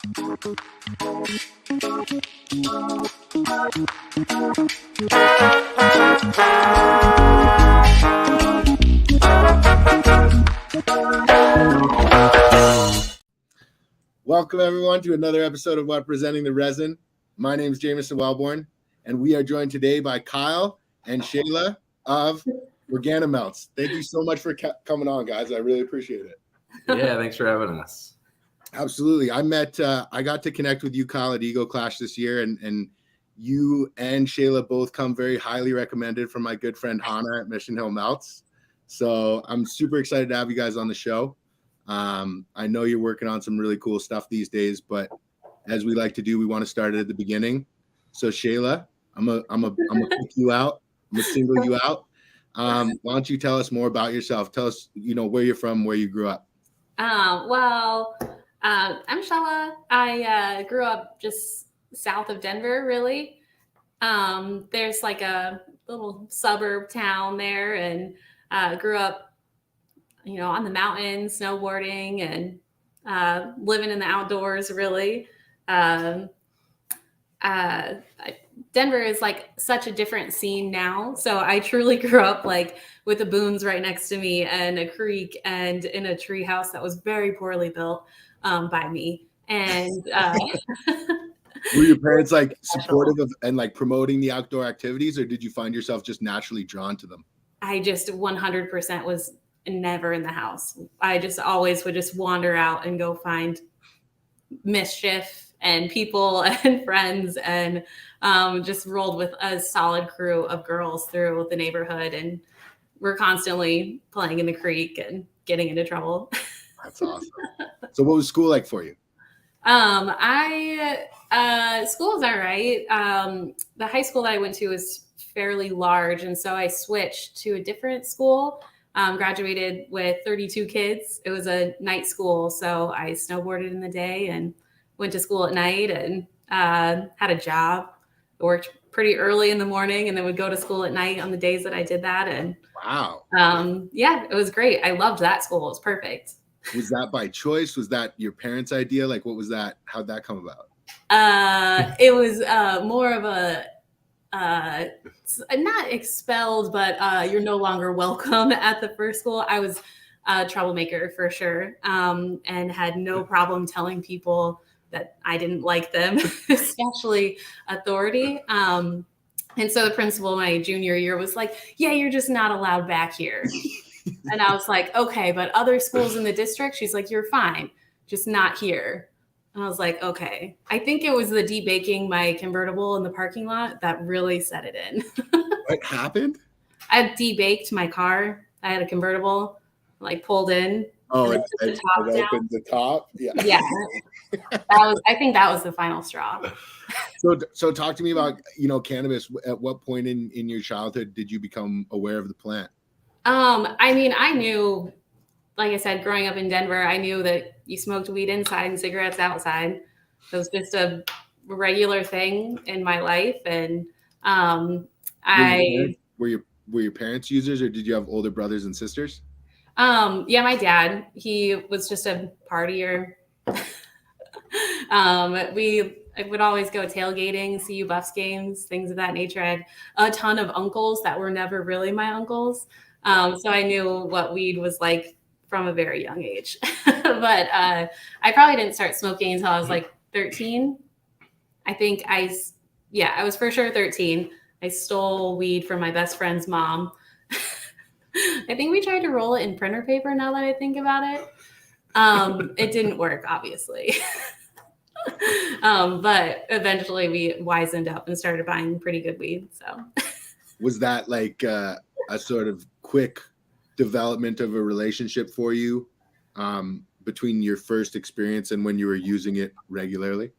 Welcome, everyone, to another episode of Representing the Resin. My name is Jameson Wellborn, and we are joined today by Kyle and Shayla of ORGANIMELTS. Thank you so much for coming on, guys. I really appreciate it. Yeah, thanks for having us. Absolutely. I got to connect with you, Kyle, at Ego Clash this year, and you and Shayla both come very highly recommended from my good friend Hannah at Mission Hill Melts. So I'm super excited to have you guys on the show. I know you're working on some really cool stuff these days, but as we like to do, we want to start it at the beginning. So Shayla, I'm gonna pick you out. I'm gonna single you out. Why don't you tell us more about yourself? Tell us, where you're from, where you grew up. I'm Shayla. I grew up just south of Denver, really. There's like a little suburb town there, and grew up on the mountains, snowboarding and living in the outdoors, really. Denver is like such a different scene now. So I truly grew up like with the boons right next to me and a creek and in a tree house that was very poorly built by me. And were your parents like supportive of and like promoting the outdoor activities, or did you find yourself just naturally drawn to them? I just 100% was never in the house. I just always would just wander out and go find mischief and people and friends, and just rolled with a solid crew of girls through the neighborhood, and we're constantly playing in the creek and getting into trouble. That's awesome. So what was school like for you? School was all right. The high school that I went to was fairly large, and so I switched to a different school. Graduated with 32 kids. It was a night school, so I snowboarded in the day and went to school at night, and had a job. I worked pretty early in the morning and then would go to school at night on the days that I did that. And wow. Yeah, it was great. I loved that school. It was perfect. Was that by choice? Was that your parents' idea? Like, what was that? How'd that come about? It was more of a not expelled, but you're no longer welcome at the first school. I was a troublemaker for sure, and had no problem telling people that I didn't like them, especially authority. And so the principal my junior year was like, yeah, you're just not allowed back here. And I was like, okay, but other schools in the district? She's like, you're fine, just not here. And I was like, okay. I think it was the debaking my convertible in the parking lot that really set it in. What happened? I debaked my car. I had a convertible, like pulled in. Oh, it opened the top. Yeah. Yeah. I think that was the final straw. So talk to me about, cannabis. At what point in your childhood did you become aware of the plant? I knew, like I said, growing up in Denver, I knew that you smoked weed inside and cigarettes outside. It was just a regular thing in my life. And were your parents users, or did you have older brothers and sisters? Yeah, my dad, he was just a partier. I would always go tailgating, CU Buffs games, things of that nature. I had a ton of uncles that were never really my uncles. So I knew what weed was like from a very young age. But I probably didn't start smoking until I was like 13. I think I was for sure 13. I stole weed from my best friend's mom. I think we tried to roll it in printer paper, now that I think about it. It didn't work, obviously. But eventually we wisened up and started buying pretty good weed. So was that like a sort of quick development of a relationship for you between your first experience and when you were using it regularly?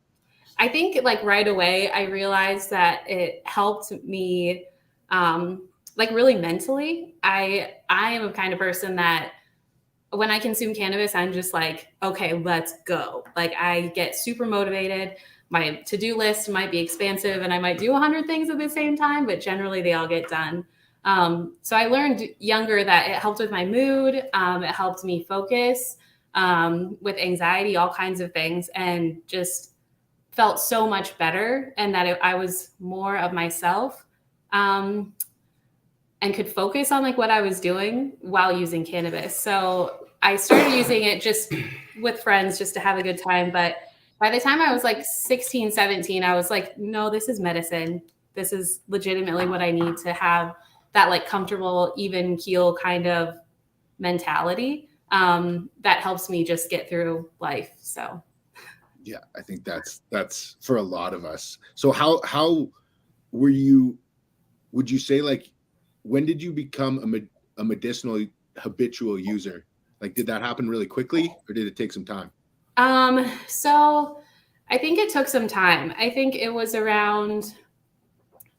I think like right away, I realized that it helped me like really mentally. I am a kind of person that when I consume cannabis, I'm just like, okay, let's go. Like I get super motivated. My to-do list might be expansive and I might do 100 things at the same time, but generally they all get done. So I learned younger that it helped with my mood. It helped me focus. with anxiety, all kinds of things, and just felt so much better, and that I was more of myself, and could focus on like what I was doing while using cannabis. So I started using it just with friends just to have a good time. But by the time I was like 16, 17, I was like, no, this is medicine. This is legitimately what I need to have that like comfortable, even keel kind of mentality that helps me just get through life. So Yeah, I think that's for a lot of us. So how were you, would you say, like, when did you become a medicinal habitual user? Like, did that happen really quickly, or did it take some time? So I think it took some time. I think it was around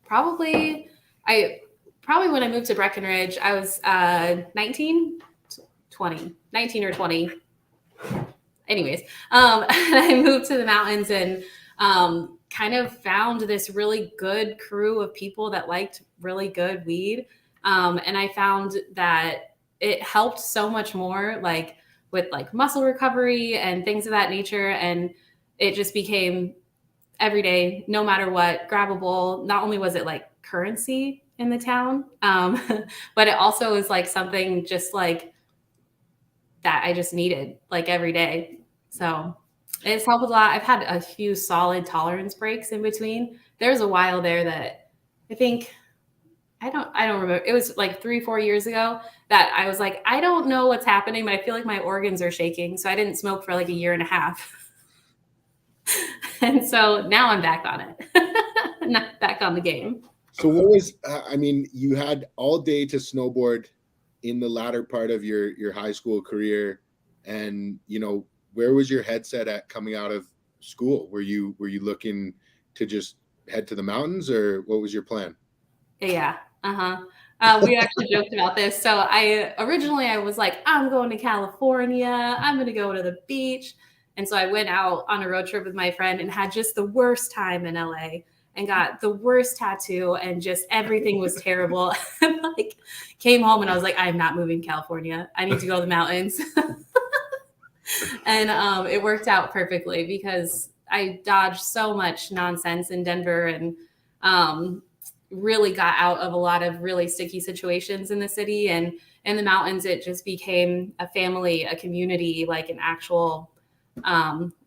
probably when I moved to Breckenridge, I was 19 or 20. Anyways, and I moved to the mountains and kind of found this really good crew of people that liked really good weed. And I found that it helped so much more, like with like muscle recovery and things of that nature. And it just became every day, no matter what, grabbable. Not only was it like currency in the town, but it also was like something just like that I just needed like every day. So it's helped a lot. I've had a few solid tolerance breaks in between. There was a while there that I think I don't remember. It was like 3-4 years ago that I was like, I don't know what's happening, but I feel like my organs are shaking. So I didn't smoke for like a year and a half. And so now I'm back on it. Not back on the game. So what was, I mean, you had all day to snowboard in the latter part of your high school career, and where was your headset at coming out of school? Were you looking to just head to the mountains, or what was your plan? Yeah. We actually joked about this. So I was like, I'm going to California. I'm going to go to the beach. And so I went out on a road trip with my friend and had just the worst time in LA and got the worst tattoo, and just everything was terrible. Like came home and I was like, I'm not moving to California. I need to go to the mountains. And it worked out perfectly because I dodged so much nonsense in Denver and really got out of a lot of really sticky situations in the city. And in the mountains, it just became a family, a community, like an actual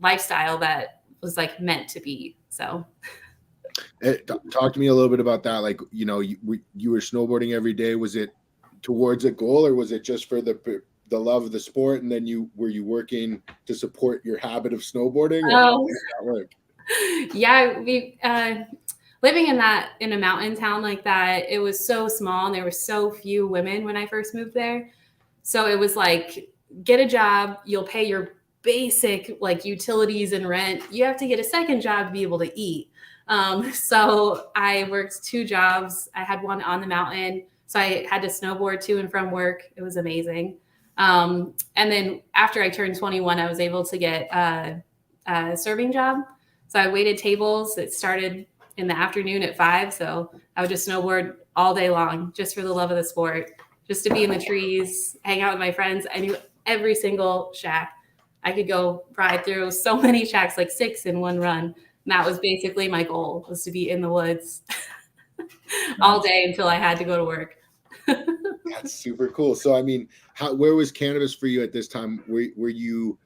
lifestyle that was like meant to be. So Talk to me a little bit about that. Like, you were snowboarding every day. Was it towards a goal, or was it just for the love of the sport? And then were you working to support your habit of snowboarding? Or how did that work? Yeah, we living in a mountain town like that, it was so small and there were so few women when I first moved there. So it was like, get a job, you'll pay your basic like utilities and rent. You have to get a second job to be able to eat. So I worked 2 jobs. I had one on the mountain, so I had to snowboard to and from work. It was amazing. And then after I turned 21, I was able to get a serving job. So I waited tables. It started in the afternoon at 5. So I would just snowboard all day long just for the love of the sport, just to be in the trees, hang out with my friends. I knew every single shack. I could go ride through so many shacks, like 6 in one run. And that was basically my goal, was to be in the woods all day until I had to go to work. That's super cool. So, I mean, where was cannabis for you at this time? Were you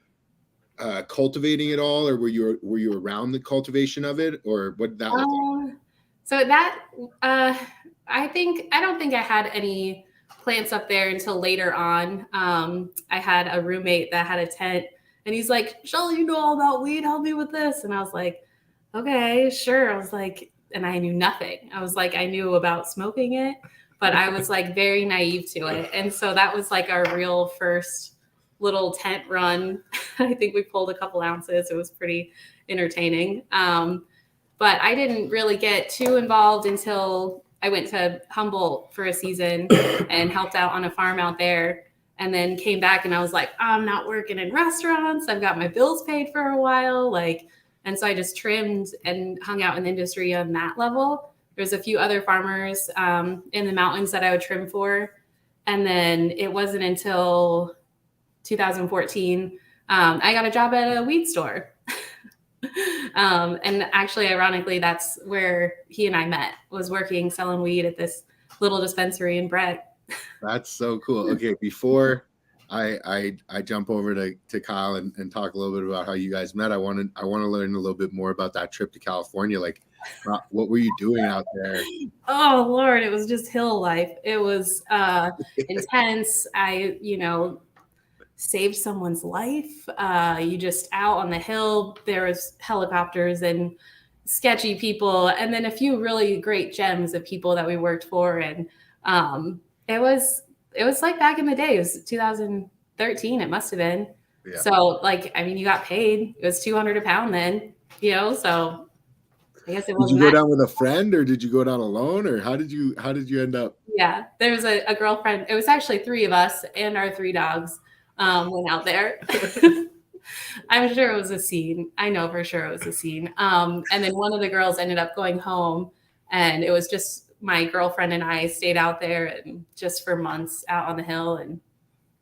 cultivating it all, or were you around the cultivation of it, or what did that look like? So that I don't think I had any plants up there until later on. I had a roommate that had a tent, and he's like, Shelly, you know all about weed, help me with this. And I was like, okay, sure. I was like, and I knew nothing. I was like, I knew about smoking it, but I was like very naive to it. And so that was like our real first little tent run. I think we pulled a couple ounces. It was pretty entertaining. But I didn't really get too involved until I went to Humboldt for a season and helped out on a farm out there, and then came back and I was like, I'm not working in restaurants. I've got my bills paid for a while. And so I just trimmed and hung out in the industry on that level. There's a few other farmers in the mountains that I would trim for. And then it wasn't until 2014 I got a job at a weed store. And actually, ironically, that's where he and I met, was working selling weed at this little dispensary in Brett. That's so cool. Okay, before I jump over to Kyle and talk a little bit about how you guys met, I want to learn a little bit more about that trip to California. Like, what were you doing out there? Oh Lord, it was just hill life. It was intense. I, saved someone's life. You just out on the hill, there was helicopters and sketchy people, and then a few really great gems of people that we worked for. And it was like back in the day. It was 2013. It must have been. Yeah. So you got paid. It was $200 a pound then. So I guess it was. Did you go down with a friend, or did you go down alone, or how did you end up? Yeah, there was a girlfriend. It was actually 3 of us and our 3 dogs. Went out there. I'm sure it was a scene. I know for sure it was a scene. And then one of the girls ended up going home, and it was just my girlfriend and I stayed out there and just for months out on the hill. And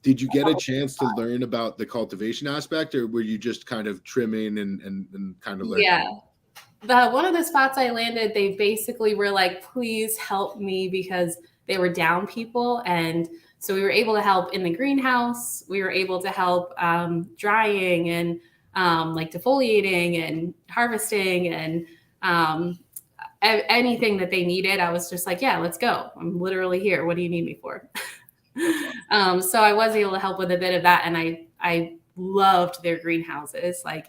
did you get a chance to learn about the cultivation aspect, or were you just kind of trimming and kind of learning? Yeah. One of the spots I landed, they basically were like, please help me, because they were down people. And so we were able to help in the greenhouse. We were able to help drying and defoliating and harvesting and anything that they needed. I was just like, yeah, let's go. I'm literally here. What do you need me for? So I was able to help with a bit of that. And I loved their greenhouses. Like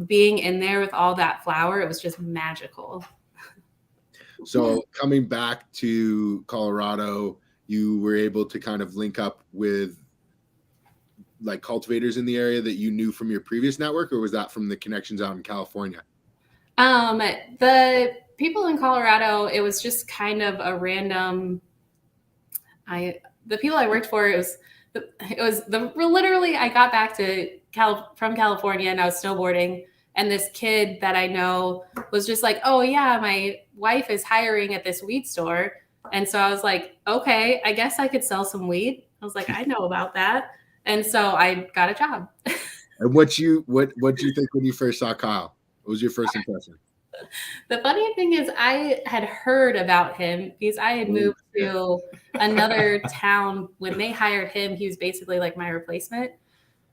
being in there with all that flower, it was just magical. So coming back to Colorado, you were able to kind of link up with like cultivators in the area that you knew from your previous network, or was that from the connections out in California? The people in Colorado, it was just kind of a random. The people I worked for, it was literally I got back to from California and I was snowboarding, and this kid that I know was just like, oh yeah, my wife is hiring at this weed store. And so I was like, okay, I guess I could sell some weed. I was like, I know about that. And so I got a job. And what you think when you first saw Kyle? What was your first impression? The funny thing is I had heard about him because I had moved to another town. When they hired him, he was basically like my replacement.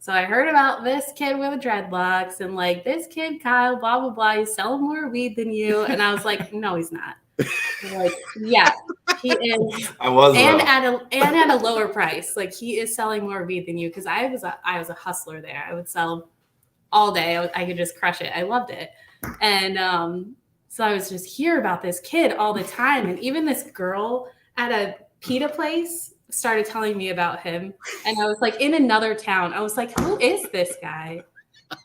So I heard about this kid with dreadlocks and like this kid, Kyle, blah, blah, blah. He's selling more weed than you. And I was like, no, he's not. Like, yeah, he is. I was, and at a lower price. Like he is selling more weed than you, because I was a hustler there. I would sell all day. I could just crush it. I loved it. And so I was just hear about this kid all the time. And even this girl at a pita place started telling me about him. And I was like in another town. I was like, who is this guy?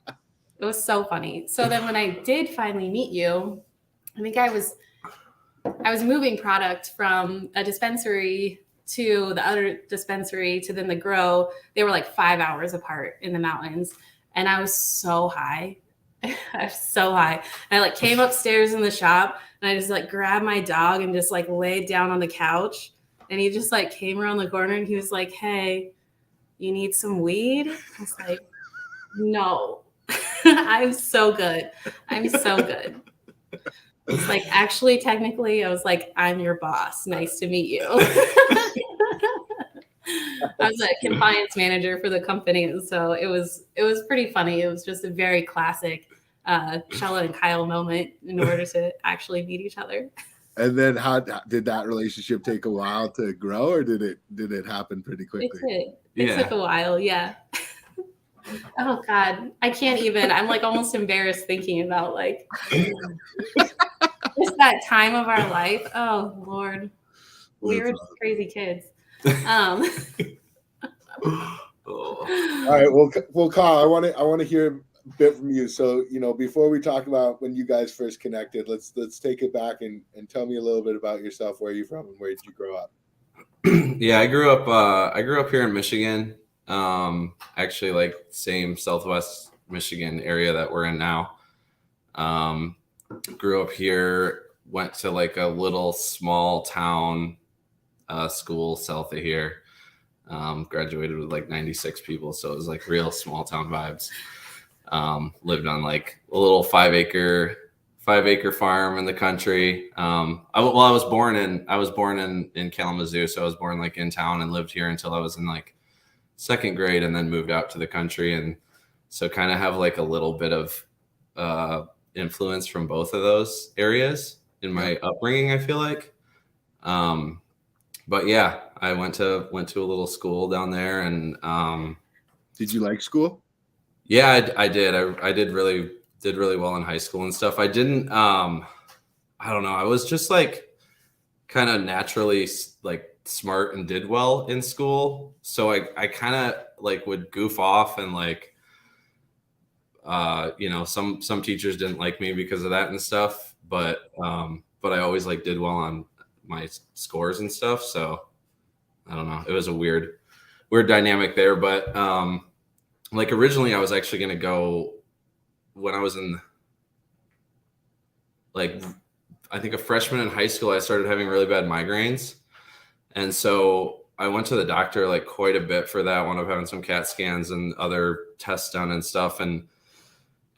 It was so funny. So then when I did finally meet you, I think I was moving product from a dispensary to the other dispensary to then the grow. They were like 5 hours apart in the mountains. And I was so high. I was so high. And I came upstairs in the shop and I just grabbed my dog and just laid down on the couch. And he just came around the corner and he was like, hey, you need some weed? I was like, no, I'm so good. I'm so good. It's actually, technically, I was like, I'm your boss. Nice to meet you. I was a compliance manager for the company. And so it was pretty funny. It was just a very classic CHELA and Kyle moment in order to actually meet each other. And then how did that relationship take a while to grow, or did it happen pretty quickly? It took a while. Yeah. Oh God, I can't even, I'm almost embarrassed thinking about just that time of our life. Oh Lord, we were just crazy kids. All right, well, Kyle, I want to hear a bit from you. So, before we talk about when you guys first connected, let's take it back and tell me a little bit about yourself. Where are you from and where did you grow up? Yeah, I grew up here in Michigan. Actually, same Southwest Michigan area that we're in now. Grew up here, went to a little small town school south of here. Graduated with like 96 people, so it was like real small town vibes. Lived on like a little 5-acre farm in the country. I was born in Kalamazoo, so I was born like in town and lived here until I was in like second grade, and then moved out to the country, and so kind of have like a little bit of influence from both of those areas in my upbringing, I feel like. But yeah, I went to a little school down there, and Did you like school? yeah, I did. I did really well in high school and stuff. I didn't I don't know. I was just like kind of naturally like smart and did well in school. So I kind of like would goof off, and like some teachers didn't like me because of that and stuff, but I always like did well on my scores and stuff. So I don't know. It was a weird dynamic there, but like originally I was actually going to go when I was in like, I think a freshman in high school. I started having really bad migraines. And so I went to the doctor like quite a bit for that. Wound up having some CAT scans and other tests done and stuff, and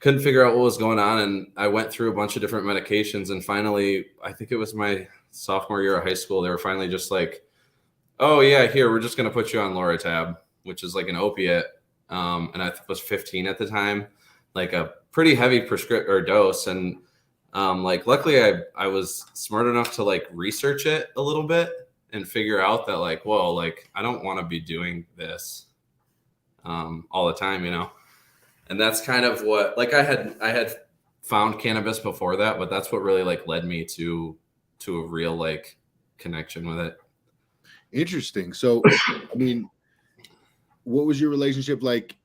couldn't figure out what was going on. And I went through a bunch of different medications, and finally, I think it was my sophomore year of high school, they were finally just like, oh yeah, here, we're just going to put you on Loratab, which is like an opiate. And I was 15 at the time, like a pretty heavy dose. And like, luckily I was smart enough to like research it a little bit and figure out that like, whoa, like I don't want to be doing this all the time, And that's kind of what, like I had found cannabis before that, but that's what really like led me to a real like connection with it. Interesting. So, I mean, what was your relationship like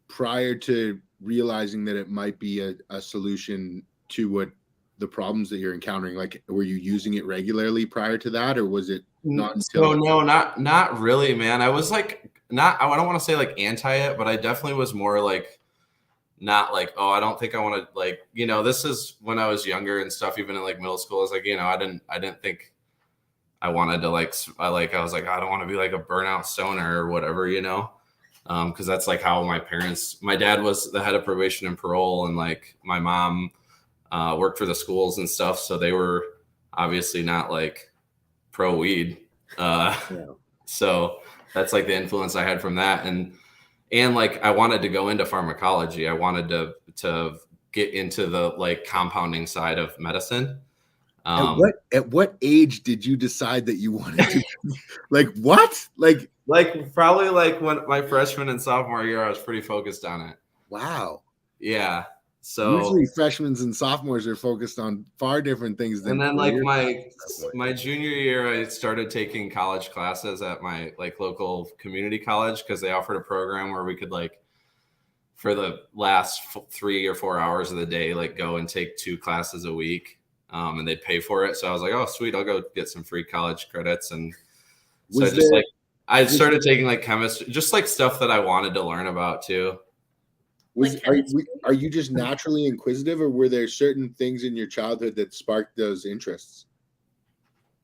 prior to realizing that it might be a solution to what the problems that you're encountering? Like, were you using it regularly prior to that, or was it not until? So no, not really, man. I was like, I don't want to say like anti it, but I definitely was more like, not like, oh, I don't think I want to like, this is when I was younger and stuff, even in like middle school. I was like, I didn't think I wanted to like, I was like, I don't want to be like a burnout stoner or whatever, because that's like how my dad was the head of probation and parole, and like my mom worked for the schools and stuff. So they were obviously not like pro weed. So that's like the influence I had from that. And like, I wanted to go into pharmacology. I wanted to get into the like compounding side of medicine. At what age did you decide that you wanted to? Like what? Like probably like when my freshman and sophomore year, I was pretty focused on it. Wow. Yeah. So usually freshmen and sophomores are focused on far different things than. And then like my junior year, I started taking college classes at my like local community college, because they offered a program where we could like, for the last 3 or 4 hours of the day, like go and take 2 classes a week, and they'd pay for it. So I was like, oh sweet, I'll go get some free college credits. And so I started taking like chemistry, just like stuff that I wanted to learn about too. Are you just naturally inquisitive, or were there certain things in your childhood that sparked those interests?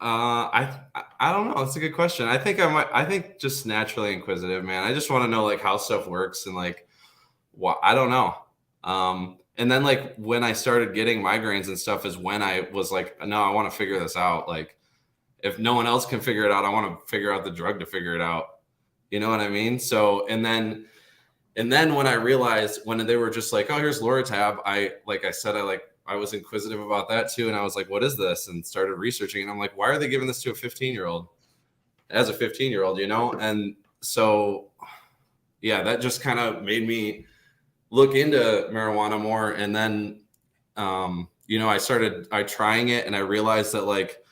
I don't know. That's a good question. I think just naturally inquisitive, man. I just want to know like how stuff works and like what, I don't know. And then like when I started getting migraines and stuff is when I was like, no, I want to figure this out. Like if no one else can figure it out, I want to figure out the drug to figure it out. You know what I mean? So, and then when I realized, when they were just like, oh, here's Loratab, I was inquisitive about that too. And I was like, what is this? And started researching. And I'm like, why are they giving this to a 15-year-old as a 15-year-old, And so, yeah, that just kind of made me look into marijuana more. And then, I started trying it, and I realized that like,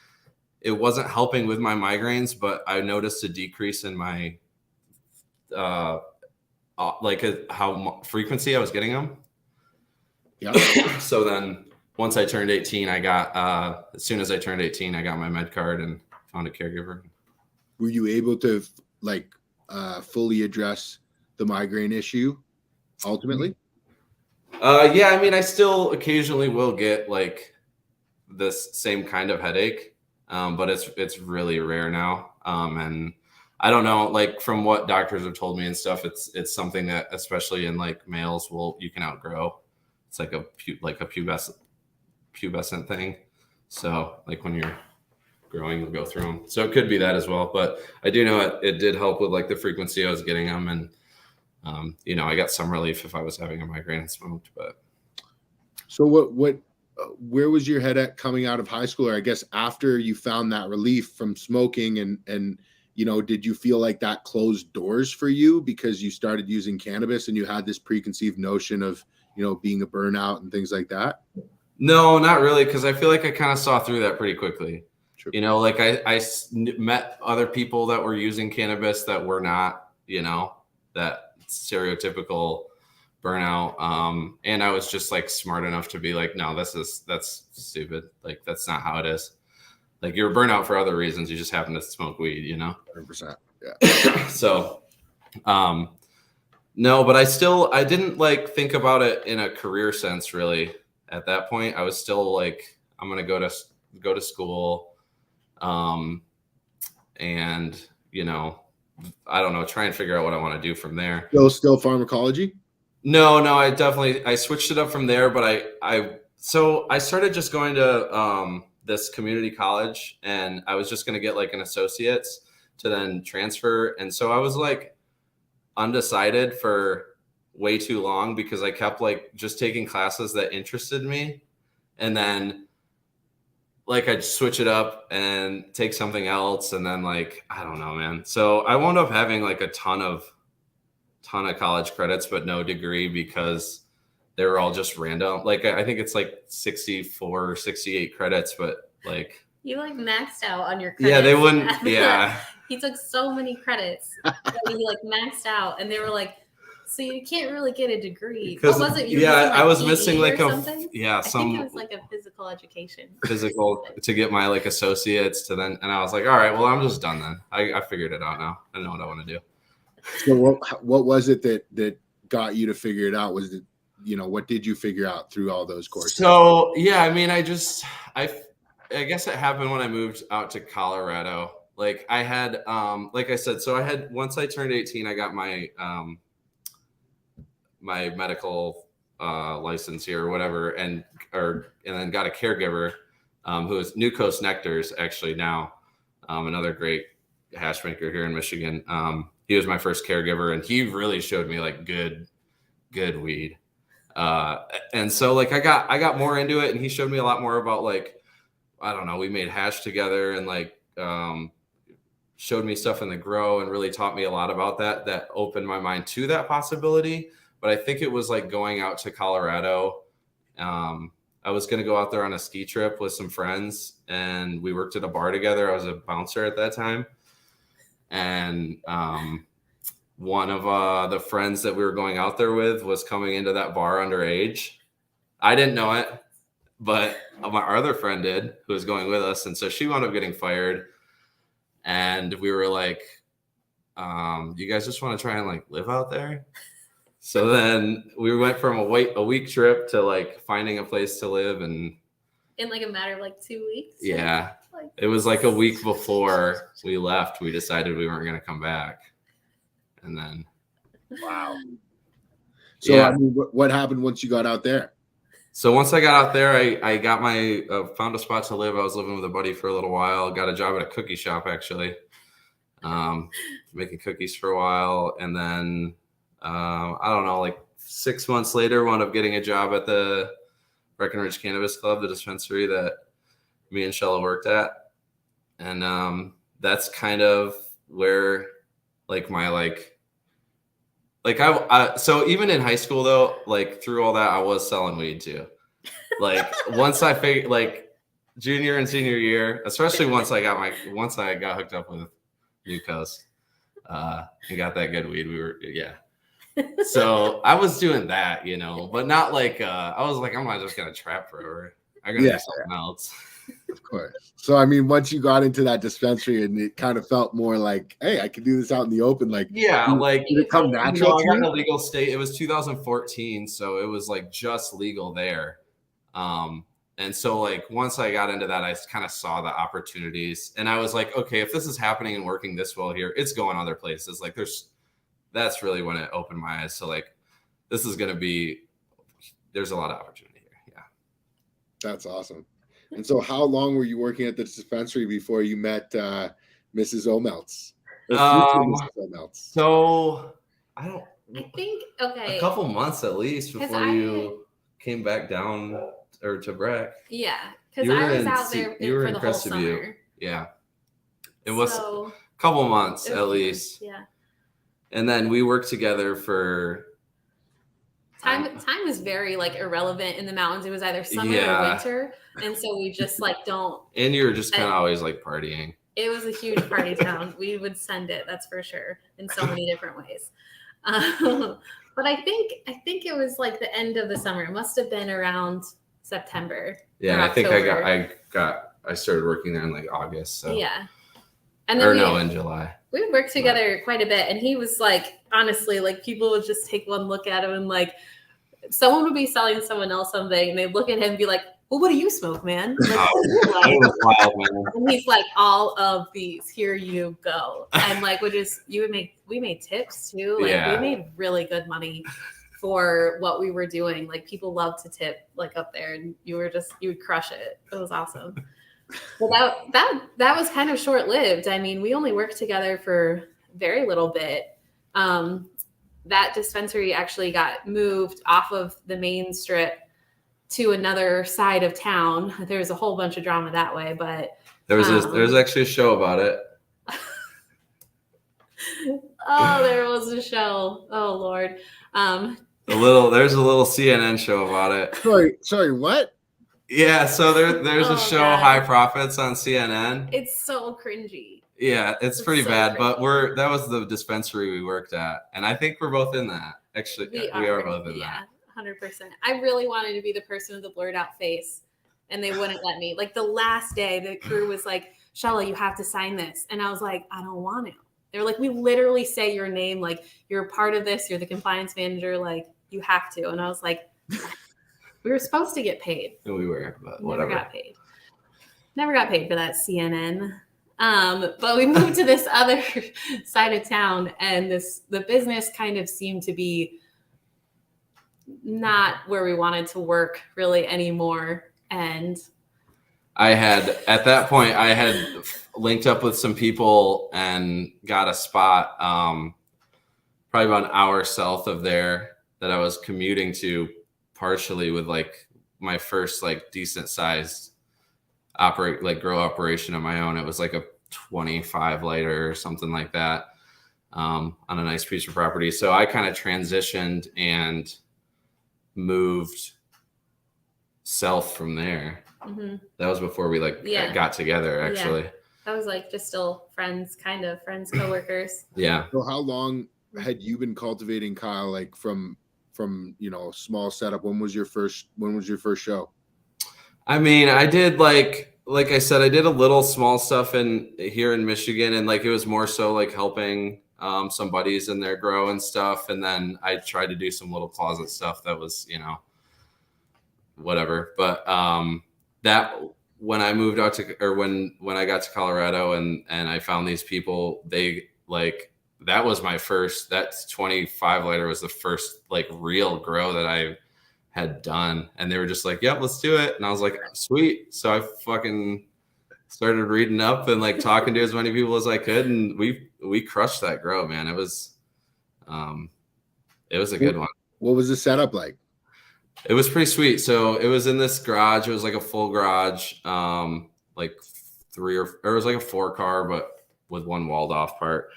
it wasn't helping with my migraines, but I noticed a decrease in my, how frequency I was getting them. Yeah. So then once I turned 18, as soon as I turned 18, I got my med card and found a caregiver. Were you able to like fully address the migraine issue ultimately? Yeah. I mean, I still occasionally will get like this same kind of headache, but it's really rare now. And I don't know, like from what doctors have told me and stuff, it's something that especially in like males you can outgrow. It's like a pubescent thing. So like when you're growing, you'll go through them. So it could be that as well. But I do know it did help with like the frequency I was getting them, and I got some relief if I was having a migraine and smoked. But so where was your head at coming out of high school, or I guess after you found that relief from smoking, and did you feel like that closed doors for you because you started using cannabis and you had this preconceived notion of being a burnout and things like that? No, not really, because I feel like I kind of saw through that pretty quickly. True. Like I met other people that were using cannabis that were not, that stereotypical burnout. And I was just like smart enough to be like, no, that's stupid. Like, that's not how it is. Like, you're burnout for other reasons. You just happen to smoke weed, 100%. Yeah. So, no, but I didn't like think about it in a career sense, really. At that point, I was still like, I'm going to go to school. And, I don't know, try and figure out what I want to do from there. Still pharmacology? No, I switched it up from there, but so I started just going to this community college, and I was just going to get like an associate's to then transfer. And so I was like undecided for way too long because I kept like just taking classes that interested me. And then like I'd switch it up and take something else. And then like, I don't know, man. So I wound up having like a ton of college credits, but no degree because they were all just random. Like, I think it's like 64 or 68 credits, but like, you like maxed out on your credits. Yeah, they wouldn't. Yeah. He took so many credits that he like maxed out, and they were like, so you can't really get a degree. What was it? I was missing like something? I think it was like a physical education. Physical to get my like associates to then, and I was like, all right, well, I'm just done then. I figured it out now. I know what I want to do. So what was it that got you to figure it out? Was it, what did you figure out through all those courses? So, yeah, I mean, I guess it happened when I moved out to Colorado. Like I had, like I said, so once I turned 18, I got my, my medical license here or whatever, and then got a caregiver who is New Coast Nectars actually now, another great hash maker here in Michigan. He was my first caregiver, and he really showed me like good weed. And so like I got more into it, and he showed me a lot more about like, I don't know, we made hash together, and like showed me stuff in the grow and really taught me a lot about that opened my mind to that possibility. But I think it was like going out to Colorado. I was going to go out there on a ski trip with some friends, and we worked at a bar together. I was a bouncer at that time. And one of the friends that we were going out there with was coming into that bar underage. I didn't know it, but my other friend did, who was going with us. And so she wound up getting fired. And we were like, you guys just want to try and like live out there? So then we went from a week trip to like finding a place to live, and in like a matter of like 2 weeks. Yeah. It was like a week before we left, we decided we weren't going to come back. And then, wow. So yeah. I mean, what happened once you got out there? So once I got out there, I got found a spot to live. I was living with a buddy for a little while, got a job at a cookie shop, actually, making cookies for a while. And then, I don't know, like 6 months later, wound up getting a job at the Breckenridge Cannabis Club, the dispensary that me and CHELA worked at. And that's kind of where like my so even in high school though, like through all that, I was selling weed too. Like once I figured, like junior and senior year, especially once I got hooked up with New Coast and got that good weed, so I was doing that, but not like I was like, I'm not just gonna trap forever. I gotta do something else. Of course. So I mean, once you got into that dispensary, and it kind of felt more like, hey, I can do this out in the open. Like, like did it come natural? I got in a legal state. It was 2014, so it was like just legal there. And so like once I got into that, I kind of saw the opportunities, and I was like, okay, if this is happening and working this well here, it's going other places. Like that's really when it opened my eyes. So like, this is going to be, there's a lot of opportunity here. Yeah. That's awesome. And so how long were you working at the dispensary before you met Mrs. Omelts? Mrs. Omelts? So I think, okay. A couple months at least before you came back down or to Breck. Yeah. Because I was out there for the whole summer. Yeah. It was a couple months at least. Yeah. And then we worked together for time was very like irrelevant in the mountains. It was either summer or winter, and so we just like don't. And you were just kind of always like partying. It was a huge party town. We would send it, that's for sure, in so many different ways. But I think it was like the end of the summer. It must have been around September. Yeah, and I think I started working there in like August. So. Yeah, and then in July. We worked together quite a bit, and he was like, honestly, like people would just take one look at him and like someone would be selling someone else something, and they'd look at him and be like, "Well, what do you smoke, man?" Like, was wild, man. And he's like, "All of these, here you go." And like, we made tips too. Like we made really good money for what we were doing. Like people love to tip like up there, and you would crush it. It was awesome. Well, that was kind of short-lived. I mean, we only worked together for very little bit. That dispensary actually got moved off of the main strip to another side of town. There was a whole bunch of drama that way, but there was actually a show about it. Oh, there was a show. Oh Lord. There's a little CNN show about it. Sorry, what? Yeah, so there's a show, God. High Profits, on CNN. It's so cringy. Yeah, it's pretty so bad, cringy. But that was the dispensary we worked at, and I think we're both in that. Actually, we are both in that. 100%. I really wanted to be the person with the blurred out face, and they wouldn't let me. Like the last day, the crew was like, "CHELA, you have to sign this," and I was like, "I don't want to." They were like, "We literally say your name, like you're a part of this. You're the compliance manager, like you have to." And I was like, we were supposed to get paid. We were, but whatever. Never got paid for that CNN. But we moved to this other side of town, and the business kind of seemed to be not where we wanted to work really anymore. And at that point, I had linked up with some people and got a spot probably about an hour south of there that I was commuting to, partially with like my first like decent sized grow operation of my own. It was like a 25 lighter or something like that on a nice piece of property. So I kind of transitioned and moved south from there. Mm-hmm. That was before we got together, actually. Yeah. That was like just still friends, coworkers. Yeah. So how long had you been cultivating, Kyle, like from small setup? When was your first show? I mean, I did like I said, I did a little small stuff here in Michigan, and like it was more so like helping some buddies in their grow and stuff, and then I tried to do some little closet stuff that was whatever. But that when I moved out when I got to Colorado and I found these people, that was my first. That 25 lighter was the first like real grow that I had done, and they were just like, "Yep, let's do it." And I was like, "Sweet!" So I fucking started reading up and like talking to as many people as I could, and we crushed that grow, man. It was a good one. What was the setup like? It was pretty sweet. So it was in this garage. It was like a full garage, like it was like a 4-car, but with one walled off part.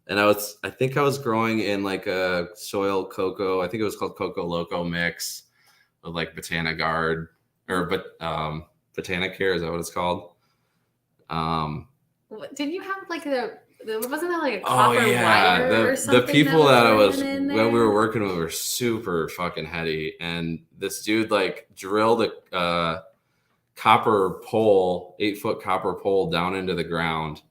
And I think I was growing in like a soil cocoa. I think it was called Coco Loco mix with like Botana Guard Botanicare. Is that what it's called? Did you have like wasn't that like a copper wire or something? The people that we were working with were super fucking heady. And this dude like drilled a copper pole, 8-foot copper pole down into the ground,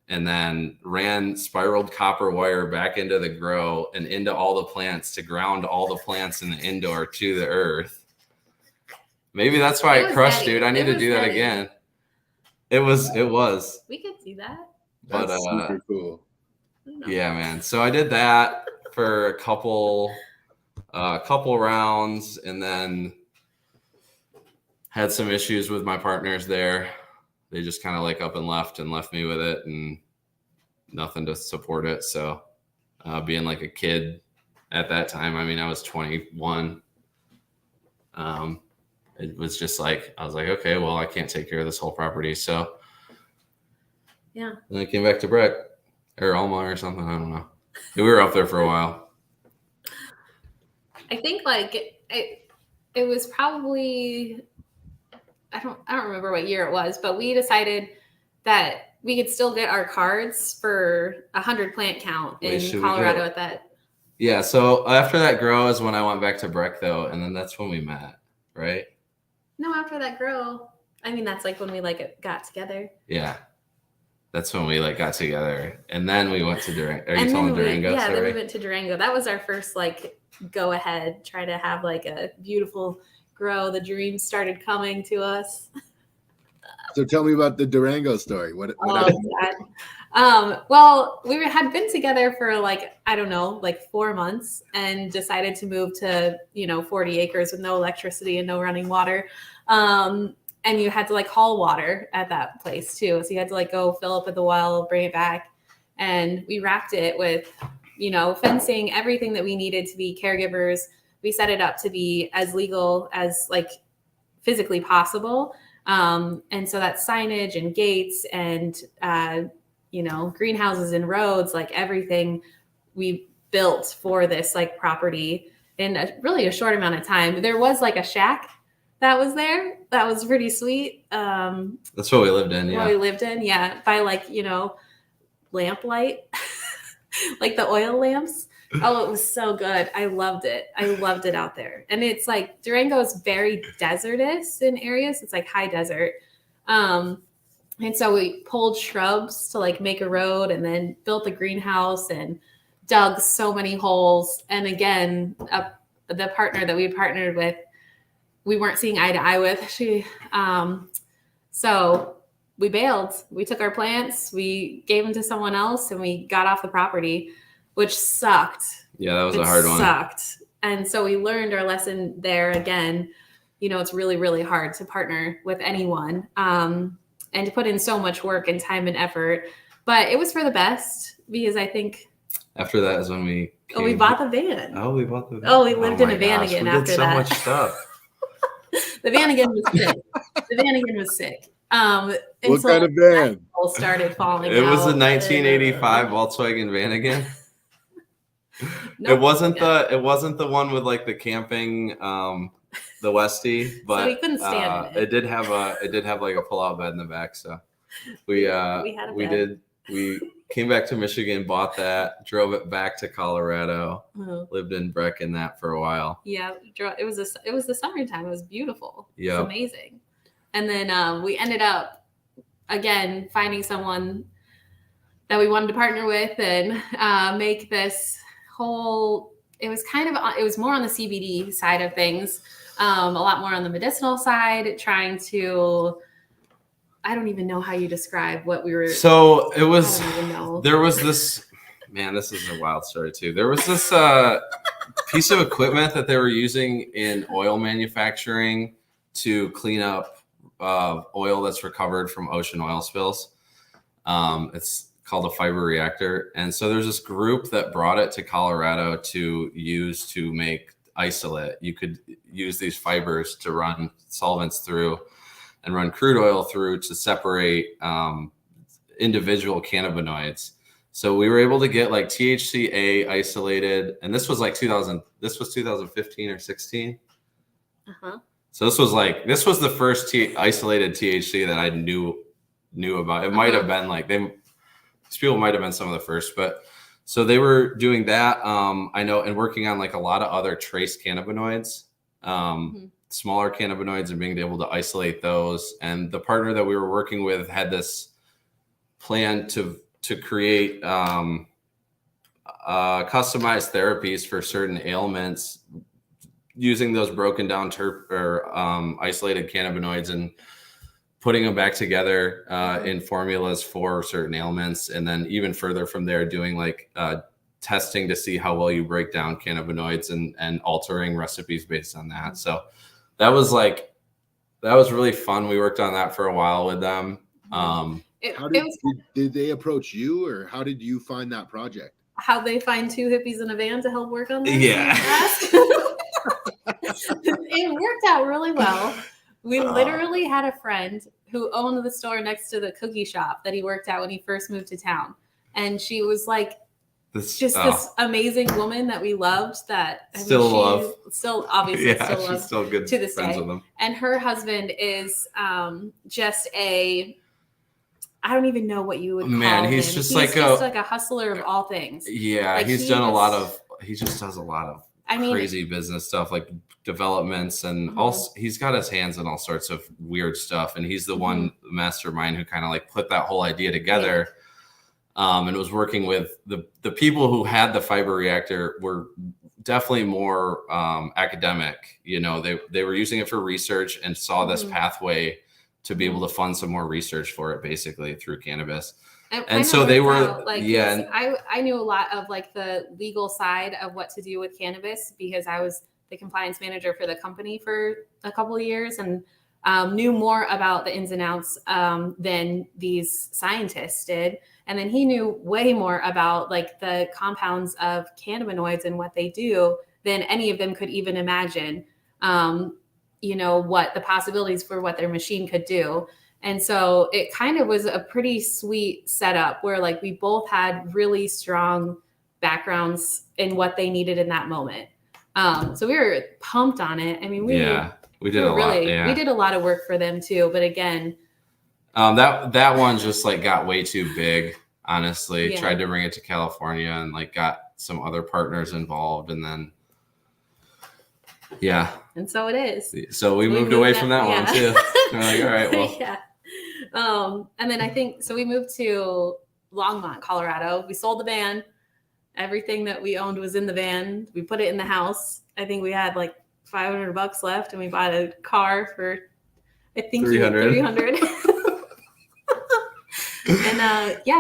and then ran spiraled copper wire back into the grow and into all the plants to ground all the plants in the indoor to the earth. Maybe that's why It I was crushed, heady. dude. I need It to was do that heady. again. It was. We could see that. But That's super cool. I don't know. yeah, man. So I did that for a couple rounds, and then had some issues with my partners there. They just kind of like up and left me with it, and nothing to support it. So being like a kid at that time, I mean, I was 21. It was just like, I was like, okay, well, I can't take care of this whole property. So Yeah. then I came back to Breck or Alma or something. I don't know. We were up there for a while. I think like it was probably I don't remember what year it was, but we decided that we could still get our cards for 100 plant count Wait, should in we Colorado go? at that. Yeah. So after that grow is when I went back to Breck though. And then that's when we met, right? No, after that grow. I mean, that's like when we like got together. Yeah. That's when we like got together. And then we went to Durango. Are you And telling then Durango? then we Sorry? went to Durango. That was our first like go ahead, try to have like a beautiful grow. The dreams started coming to us. So tell me about the Durango story. What Oh, happened? God. Well, we had been together for like, I don't know, like 4 months and decided to move to, 40 acres with no electricity and no running water. And you had to like haul water at that place too. So you had to like go fill up at the well, bring it back. And we wrapped it with, fencing, everything that we needed to be caregivers. We set it up to be as legal as like physically possible. And so that signage and gates and, greenhouses and roads, like everything we built for this like property in really a short amount of time. There was like a shack that was there. That was pretty sweet. That's what we lived in. What Yeah. we lived in. Yeah. By like, lamplight, like the oil lamps. Oh, it was so good. I loved it. I loved it out there. And it's like Durango is very desertous in areas. It's like high desert. And so we pulled shrubs to like make a road and then built a greenhouse and dug so many holes. And again, the partner that we partnered with, we weren't seeing eye to eye with. So we bailed. We took our plants, we gave them to someone else, and we got off the property, which sucked. Yeah, that was a hard one. Sucked. And so we learned our lesson there again. It's really, really hard to partner with anyone and to put in so much work and time and effort. But it was for the best because I think. After that is when we. We bought the van. Oh, we bought the van. Oh, we lived in my a van gosh, again we after did so that. much stuff. The van again was sick. What kind of van? Started falling It was a out. 1985 Volkswagen van again. Nope. It wasn't the one with like the camping, the Westie, but So we couldn't stand in it. it did have like a pull-out bed in the back. So we had a bed. we came back to Michigan, bought that, drove it back to Colorado, lived in Breck in that for a while. Yeah, it was the summertime. It was beautiful. Yeah, it was amazing. And then we ended up again finding someone that we wanted to partner with and make this whole. It was more on the CBD side of things, a lot more on the medicinal side, trying to. I don't even know how you describe what we were. So it was. I don't even know. There was this. Man, this is a wild story too. There was this piece of equipment that they were using in oil manufacturing to clean up oil that's recovered from ocean oil spills. It's called a fiber reactor. And so there's this group that brought it to Colorado to use to make isolate. You could use these fibers to run solvents through and run crude oil through to separate individual cannabinoids. So we were able to get like THCA isolated, and this was like 2015 or 16. So this was the first isolated THC that I knew about. It might have been like these people might have been some of the first, but so they were doing that. I know, and working on like a lot of other trace cannabinoids, smaller cannabinoids, and being able to isolate those. And the partner that we were working with had this plan to create customized therapies for certain ailments using those broken down terp or isolated cannabinoids and putting them back together in formulas for certain ailments. And then even further from there, doing like testing to see how well you break down cannabinoids and altering recipes based on that. So that was really fun. We worked on that for a while with them. Did they approach you, or how did you find that project? How they find two hippies in a van to help work on this? Yeah. It worked out really well. We literally had a friend who owned the store next to the cookie shop that he worked at when he first moved to town. And she was like this amazing woman that we loved that still obviously still loves still good to this friends day. With them. And her husband is just I don't even know what you would call him. He's just like a hustler of all things. Yeah, like he just does a lot of crazy business stuff, like developments, and also he's got his hands in all sorts of weird stuff. And he's the one mastermind who kind of like put that whole idea together. Yeah. And was working with the people who had the fiber reactor were definitely more academic. You know, they were using it for research and saw this pathway to be able to fund some more research for it, basically through cannabis. And so they were I knew a lot of like the legal side of what to do with cannabis because I was the compliance manager for the company for a couple of years and knew more about the ins and outs than these scientists did. And then he knew way more about like the compounds of cannabinoids and what they do than any of them could even imagine. You know, what the possibilities for what their machine could do. And so it kind of was a pretty sweet setup where like we both had really strong backgrounds in what they needed in that moment. So we were pumped on it. I mean, we did a lot. We did a lot of work for them too. But again, that one just like got way too big, honestly. Tried to bring it to California and like got some other partners involved and then and so it is. So we moved away from that one too. We're like, all right, well. And then I think, so we moved to Longmont, Colorado. We sold the van. Everything that we owned was in the van. We put it in the house. I think we had like $500 left and we bought a car for, I think 300. And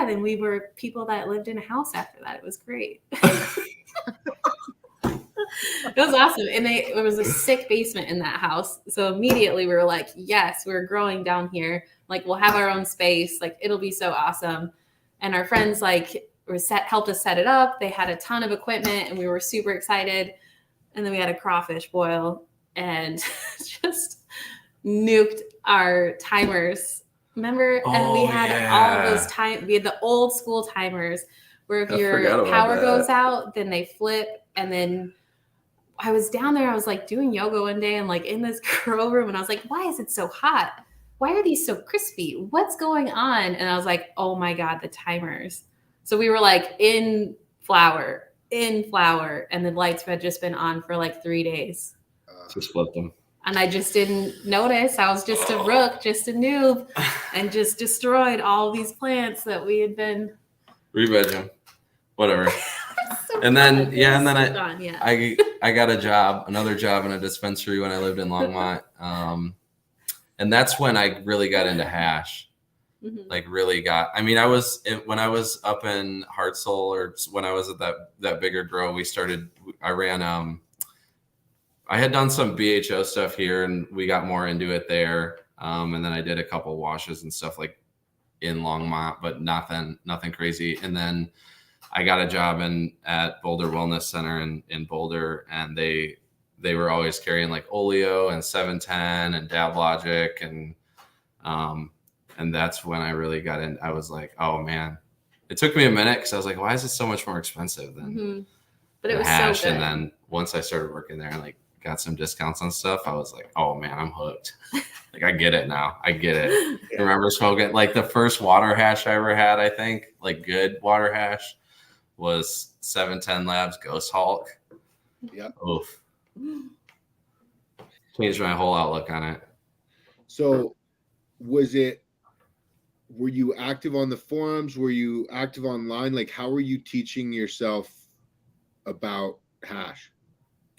then we were people that lived in a house after that. It was great. It was awesome. And it was a sick basement in that house. So immediately we were like, yes, we're growing down here. Like we'll have our own space. Like it'll be so awesome. And our friends like helped us set it up. They had a ton of equipment and we were super excited. And then we had a crawfish boil and just nuked our timers. Remember? And we had all of those we had the old school timers where if your power goes out, then they flip. And then I was down there, I was like doing yoga one day and like in this grow room and I was like, why is it so hot? Why are these so crispy? What's going on? And I was like, oh my God, the timers. So we were like in flower, and the lights had just been on for like 3 days. Just flipped them. And I just didn't notice. I was just a rook, just a noob, and just destroyed all these plants that we had been. Re-veg them. Whatever. So and then I got another job in a dispensary when I lived in Longmont. And that's when I really got into hash. Like really got, I mean, when I was up in Hartselle or when I was at that bigger grow, I had done some BHO stuff here and we got more into it there. And then I did a couple washes and stuff like in Longmont, but nothing crazy. And then I got a job at Boulder Wellness Center in Boulder, and they were always carrying like Oleo and 710 and Dab Logic, and that's when I really got in. I was like, oh man, it took me a minute because I was like, why is it so much more expensive than but it was hash? So good. And then once I started working there and like got some discounts on stuff, I was like, oh man, I'm hooked. Like I get it now. I get it. I remember smoking like the first water hash I ever had, I think, like good water hash, was 710 Labs Ghost Hulk. Yep. Oof. Changed my whole outlook on it. So were you active on the forums? Were you active online? Like how were you teaching yourself about hash?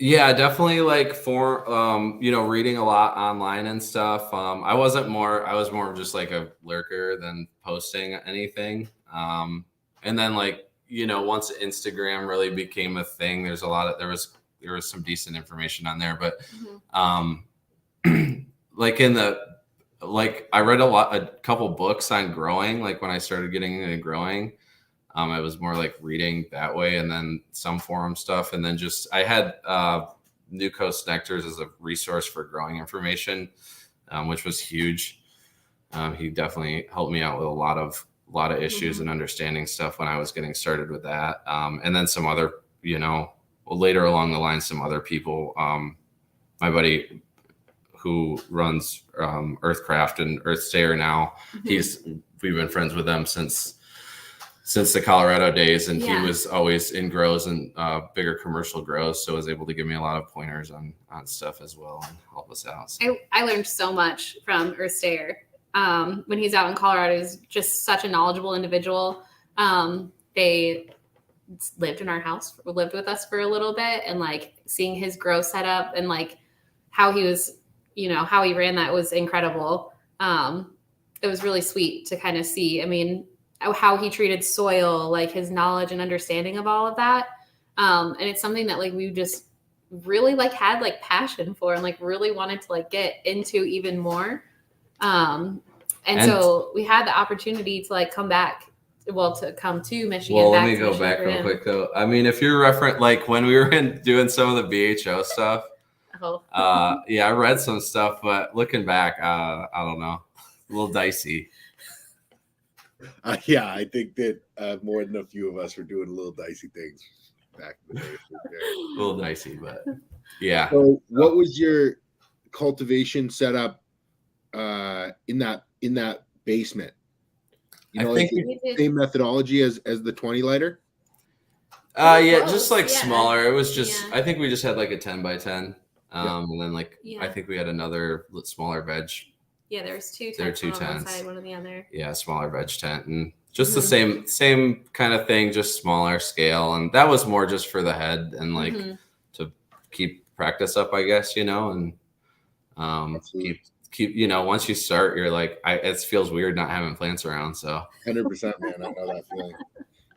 Yeah, definitely like reading a lot online and stuff. I was more of just like a lurker than posting anything. And then once Instagram really became a thing, there was some decent information on there, but I read a couple books on growing, like when I started getting into growing. I was more like reading that way, and then some forum stuff. And then I had New Coast Nectars as a resource for growing information, which was huge. He definitely helped me out with a lot of issues and understanding stuff when I was getting started with that. And then some other, later along the line, some other people, my buddy who runs Earthcraft and Earthstayer now, we've been friends with them since the Colorado days, and he was always in grows and bigger commercial grows, so was able to give me a lot of pointers on stuff as well and help us out. So. I learned so much from Earthstayer. When he's out in Colorado, he's just such a knowledgeable individual. They lived in our house, lived with us for a little bit, and like seeing his grow setup and like how he was, how he ran that was incredible. It was really sweet to kind of see. I mean, how he treated soil, like his knowledge and understanding of all of that. And it's something that like we just really like had like passion for and like really wanted to like get into even more. And so we had the opportunity to like come to Michigan. Well, let me go back real quick though. I mean, if you're like when we were doing some of the BHO stuff, I read some stuff, but looking back, I don't know, a little dicey. I think that more than a few of us were doing a little dicey things back in the day. A little dicey, but yeah. So what was your cultivation setup in that basement? I think the same methodology as the 20 lighter? Just like smaller. It was just I think we just had like a 10 by 10. And then I think we had another smaller veg. Yeah, there was two tents. On one side, one on the other. Yeah, smaller veg tent, and just the same kind of thing, just smaller scale, and that was more just for the head and like to keep practice up, I guess, and keep once you start, you're like, it feels weird not having plants around. So 100%, man, I know that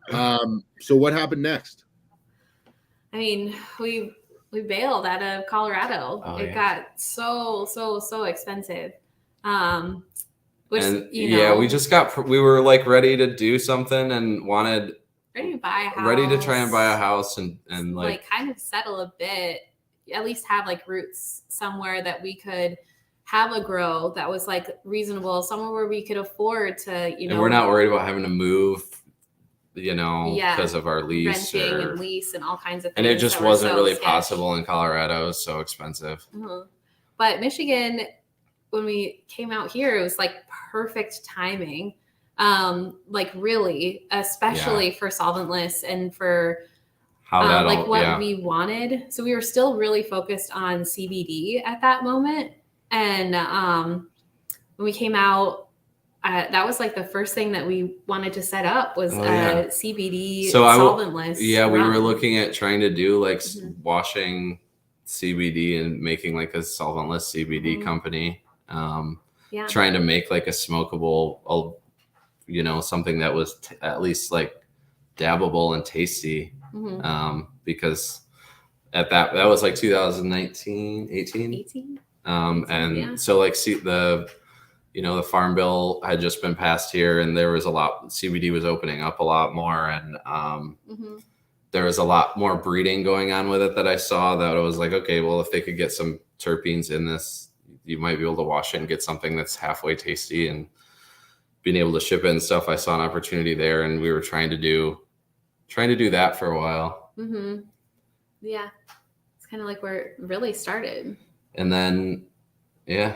feeling. So what happened next? I mean, we bailed out of Colorado. It got so expensive. We were like ready to do something and ready to buy a house, ready to try and buy a house and like kind of settle a bit, at least have like roots somewhere that we could have a grow that was like reasonable, somewhere where we could afford to, and we're not worried about having to move, because of our lease and lease and all kinds of things. And it just wasn't really possible in Colorado. It was so expensive. But Michigan, when we came out here, it was like perfect timing. Like really, especially for solventless and for what we wanted. So we were still really focused on CBD at that moment. And when we came out, that was like the first thing that we wanted to set up was CBD solventless. We were looking at trying to do like washing CBD and making like a solventless CBD company. Trying to make like a smokable, something that was at least like dabbable and tasty. Because at that was like 2019, 18. So like the farm bill had just been passed here, and there was a lot, CBD was opening up a lot more, and there was a lot more breeding going on with it that I saw, that I was like, okay, well, if they could get some terpenes in this, you might be able to wash it and get something that's halfway tasty, and being able to ship it and stuff. I saw an opportunity there, and we were trying to do that for a while. Yeah. It's kind of like where it really started. And then, I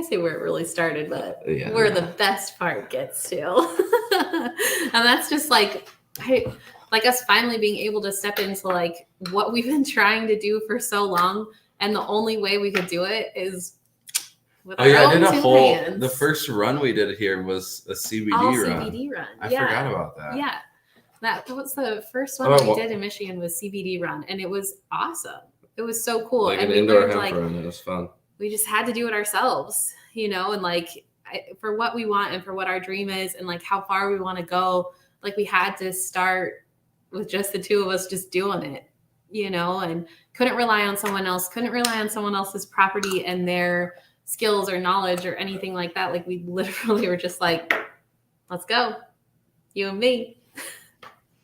say where it really started, but where the best part gets to. And that's just like us finally being able to step into like what we've been trying to do for so long. And the only way we could do it is with our own two hands. The first run we did here was a CBD run. CBD run. I forgot about that. Yeah. That was the first one Oh, that we well- did in Michigan was CBD run, and it was awesome. It was so cool. Like and an we indoor learned, hemp like, run. It was fun. we just had to do it ourselves, and like for what we want and for what our dream is and like how far we want to go, like we had to start with just the two of us just doing it, and couldn't rely on someone else, couldn't rely on someone else's property and their skills or knowledge or anything like that. Like we literally were just like, let's go, you and me.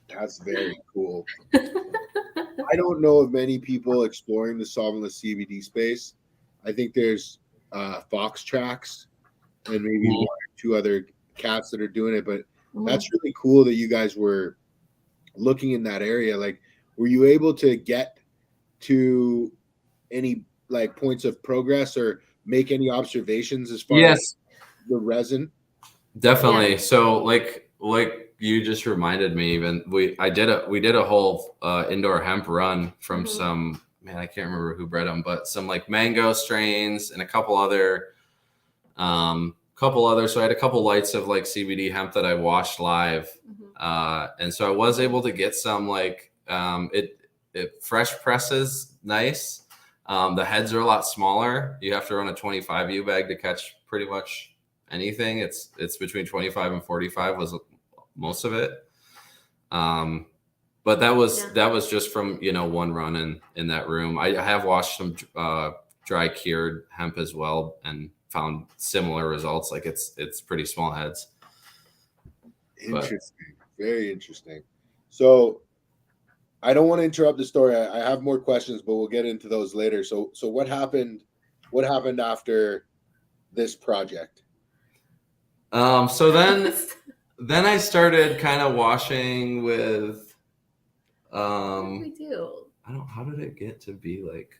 That's very cool. I don't know of many people exploring the solventless CBD space. I think there's Fox Tracks and maybe one or two other cats that are doing it, but that's really cool that you guys were looking in that area. Like, were you able to get to any like points of progress or make any observations as far as the resin? Definitely. Yeah. So like you just reminded me, even we did a whole indoor hemp run from some, man, I can't remember who bred them, but some like mango strains and a couple other. So I had a couple lights of like CBD hemp that I washed live. And so I was able to get some like it fresh presses nice. The heads are a lot smaller. You have to run a 25U bag to catch pretty much anything. It's between 25 and 45 was most of it. But that was just from, one run in that room. I have washed some dry cured hemp as well and found similar results. Like it's pretty small heads. Interesting. Very interesting. So I don't want to interrupt the story. I have more questions, but we'll get into those later. So what happened after this project? So then I started kind of washing with What did we do? how did it get to be like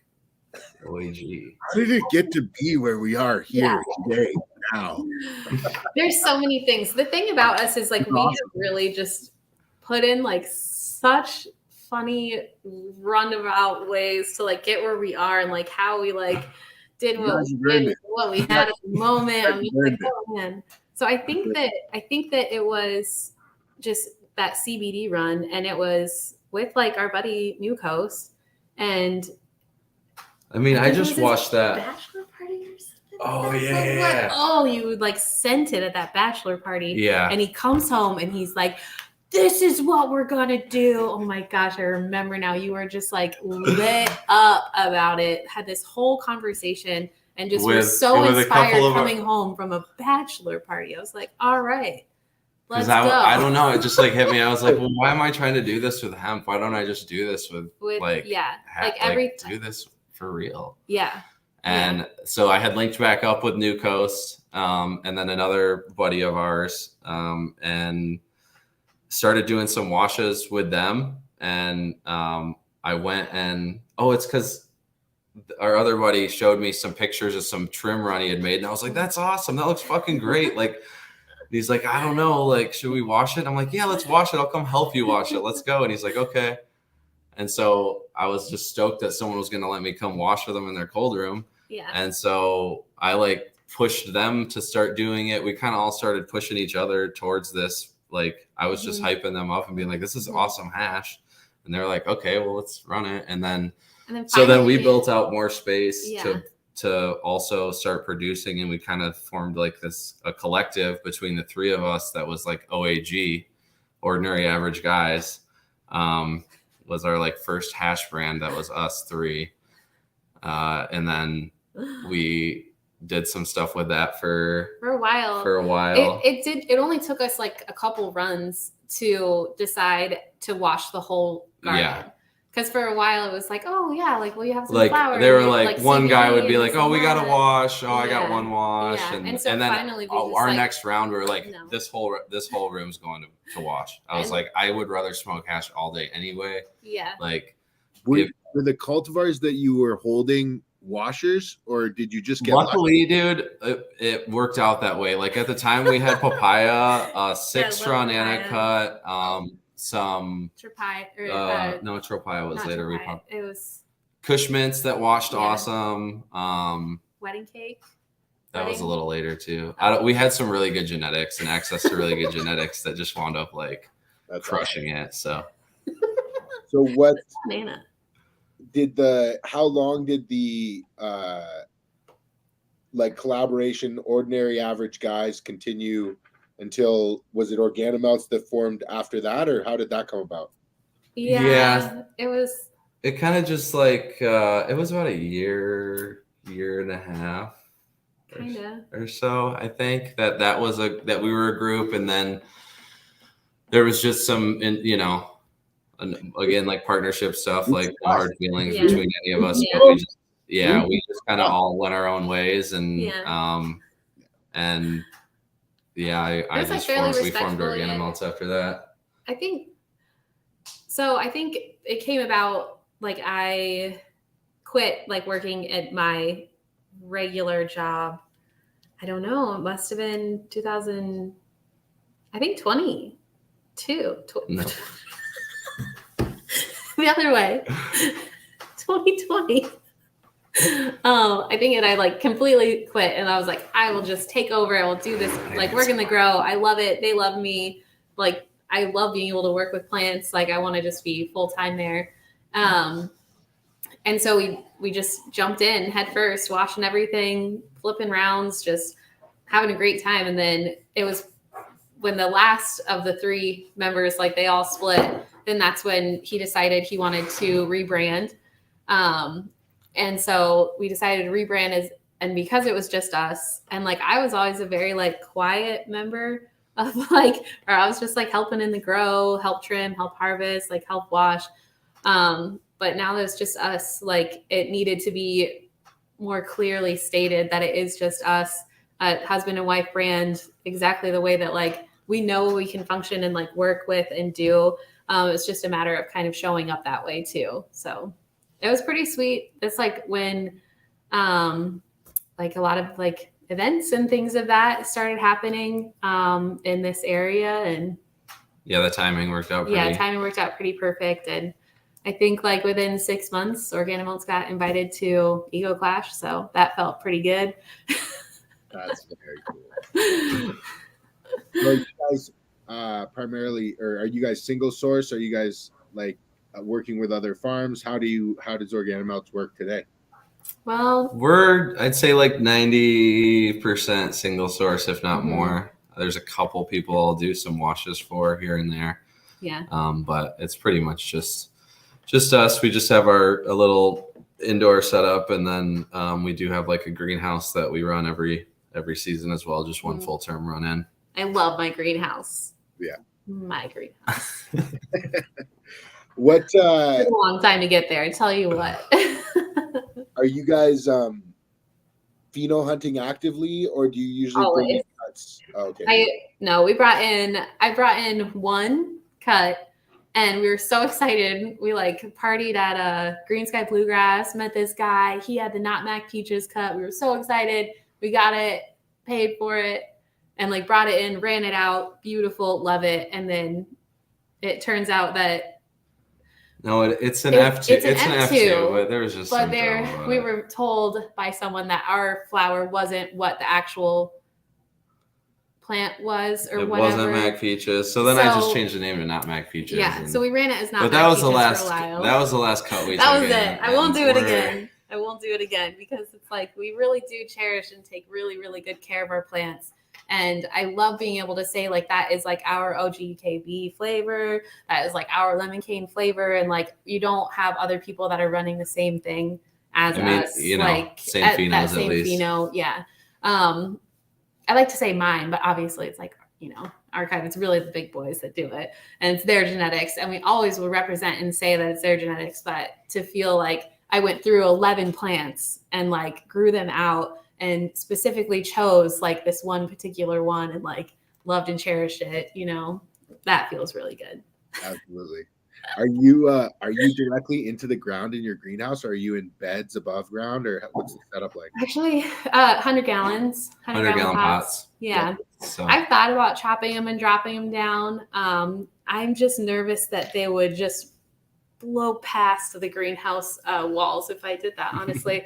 OAG? How did it get to be where we are here today now? There's so many things. The thing about us is like we have really just put in like such funny roundabout ways to like get where we are and like how we like did what we had at the moment. I'm just like, oh man. So I think that it was just that CBD run, and it was with like our buddy New Coast, and I mean, I just watched that bachelor party or something. Oh yeah. Oh, you like sent it at that bachelor party. Yeah. And he comes home and he's like, this is what we're gonna do. Oh my gosh, I remember now. You were just like lit up about it. Had this whole conversation and just were so inspired coming home from a bachelor party. I was like, all right, let's go. I don't know. It just like hit me. I was like, well, why am I trying to do this with hemp? Why don't I just do this with like do this for real? Yeah. And so I had linked back up with New Coast, and then another buddy of ours, and started doing some washes with them. And I went and it's because our other buddy showed me some pictures of some trim run he had made, and I was like, that's awesome. That looks fucking great. Like, he's like, I don't know, like, should we wash it? I'm like, yeah, let's wash it. I'll come help you wash it. Let's go. And he's like, okay. And so I was just stoked that someone was going to let me come wash for them in their cold room. Yeah. And so I like pushed them to start doing it. We kind of all started pushing each other towards this. Like, I was just hyping them up and being like, this is awesome hash. And they're like, okay, well, let's run it. And then we built out more space to also start producing. And we kind of formed like a collective between the three of us that was like OAG, Ordinary Average Guys, was our like first hash brand. That was us three. And then we did some stuff with that for a while. It only took us like a couple runs to decide to wash the whole garden. Yeah. Because for a while it was like, oh yeah, like, well, you have some like flowers. They were like one guy would be like, oh, we got to wash. Oh, I got one wash. Yeah. And so then finally our next round we were like, no. this whole room's going to wash. I was like, I would rather smoke hash all day anyway. Yeah. Like, were the cultivars that you were holding washers, or did you just get lucky? Dude, it worked out that way. Like at the time we had papaya, 6 straw nana cut, some Tropaya. No, Tropaya was later. It was Kush mints that washed awesome. Wedding cake. That was a little later too. We had some really good genetics and access to really good genetics that just wound up like That's crushing it. So So what Banana. how long did the like collaboration Ordinary Average Guys continue until, was it Organomelts that formed after that, or how did that come about? Yeah. It was. it kind of just like it was about a year and a half Kinda. or so. I think that was that we were a group, and then there was just some, again, like partnership stuff, like no hard feelings Yeah. between any of us. Yeah. But we just kind of all went our own ways, and Yeah. and yeah, I was, like, just fairly we formed respectful, yeah. Organomelts after that. I think it came about, like, I quit, like, working at my regular job. I don't know. It must have been 2000. I think 22. No. The other way. 2020. I think I like completely quit, and I was like, I will just take over. I will do this. Like, we're gonna grow. I love it. They love me. Like, I love being able to work with plants. Like, I want to just be full time there. And so we just jumped in head first, washing everything, flipping rounds, just having a great time. And then it was when the last of the 3 members, like, they all split, then that's when he decided he wanted to rebrand. And so we decided to rebrand and because it was just us, and like, I was always a very like quiet member of like, or I was just like helping in the grow, help trim, help harvest, like help wash. But now that it's just us, like, it needed to be more clearly stated that it is just us, husband and wife brand, exactly the way that like we know we can function and like work with and do. It's just a matter of kind of showing up that way too. So it was pretty sweet. It's like when like a lot of like events and things of that started happening in this area, and the timing worked out pretty perfect. And I think like within 6 months, Organomelts got invited to Ego Clash, so that felt pretty good. That's very cool. So you guys primarily, or are you guys single source? Are you guys like working with other farms? How does Organomelts work today? Well, I'd say like 90% single source, if not more. There's a couple people I'll do some washes for here and there. Yeah. But it's pretty much just us. We just have a little indoor setup, and then we do have like a greenhouse that we run every season as well, just one full term run in. I love my greenhouse. Yeah. My greenhouse. What It took a long time to get there, I tell you what. are you guys pheno hunting actively, or do you usually bring in cuts? Oh, okay. I brought in one cut, and we were so excited. We like partied at a Green Sky Bluegrass, met this guy. He had the Not Mac Peaches cut. We were so excited. We got it, paid for it, and like brought it in, ran it out. Beautiful, love it. And then it turns out that no, it's an F2. It's an F2, but there was just we were told by someone that our flower wasn't what the actual plant was, or whatever. It wasn't Mac Peaches. So then I just changed the name to Not Mac Peaches. Yeah, so we ran it as Not Mac Peaches. But that was the last cut we took. That was it. I won't do it again. I won't do it again, because it's like we really do cherish and take really, really good care of our plants. And I love being able to say like that is like our OGKB flavor. That is like our lemon cane flavor. And like, you don't have other people that are running the same thing as us. Like same phenos, that same pheno. Yeah. I like to say mine, but obviously it's like, archive, it's really the big boys that do it, and it's their genetics. And we always will represent and say that it's their genetics, but to feel like I went through 11 plants and like grew them out and specifically chose like this one particular one and like loved and cherished it, that feels really good. Absolutely. Are you directly into the ground in your greenhouse, or are you in beds above ground, or what's the setup like? Actually, 100 gallons, 100 gallon pots. Yeah. So I've thought about chopping them and dropping them down. I'm just nervous that they would just blow past the greenhouse walls if I did that, honestly.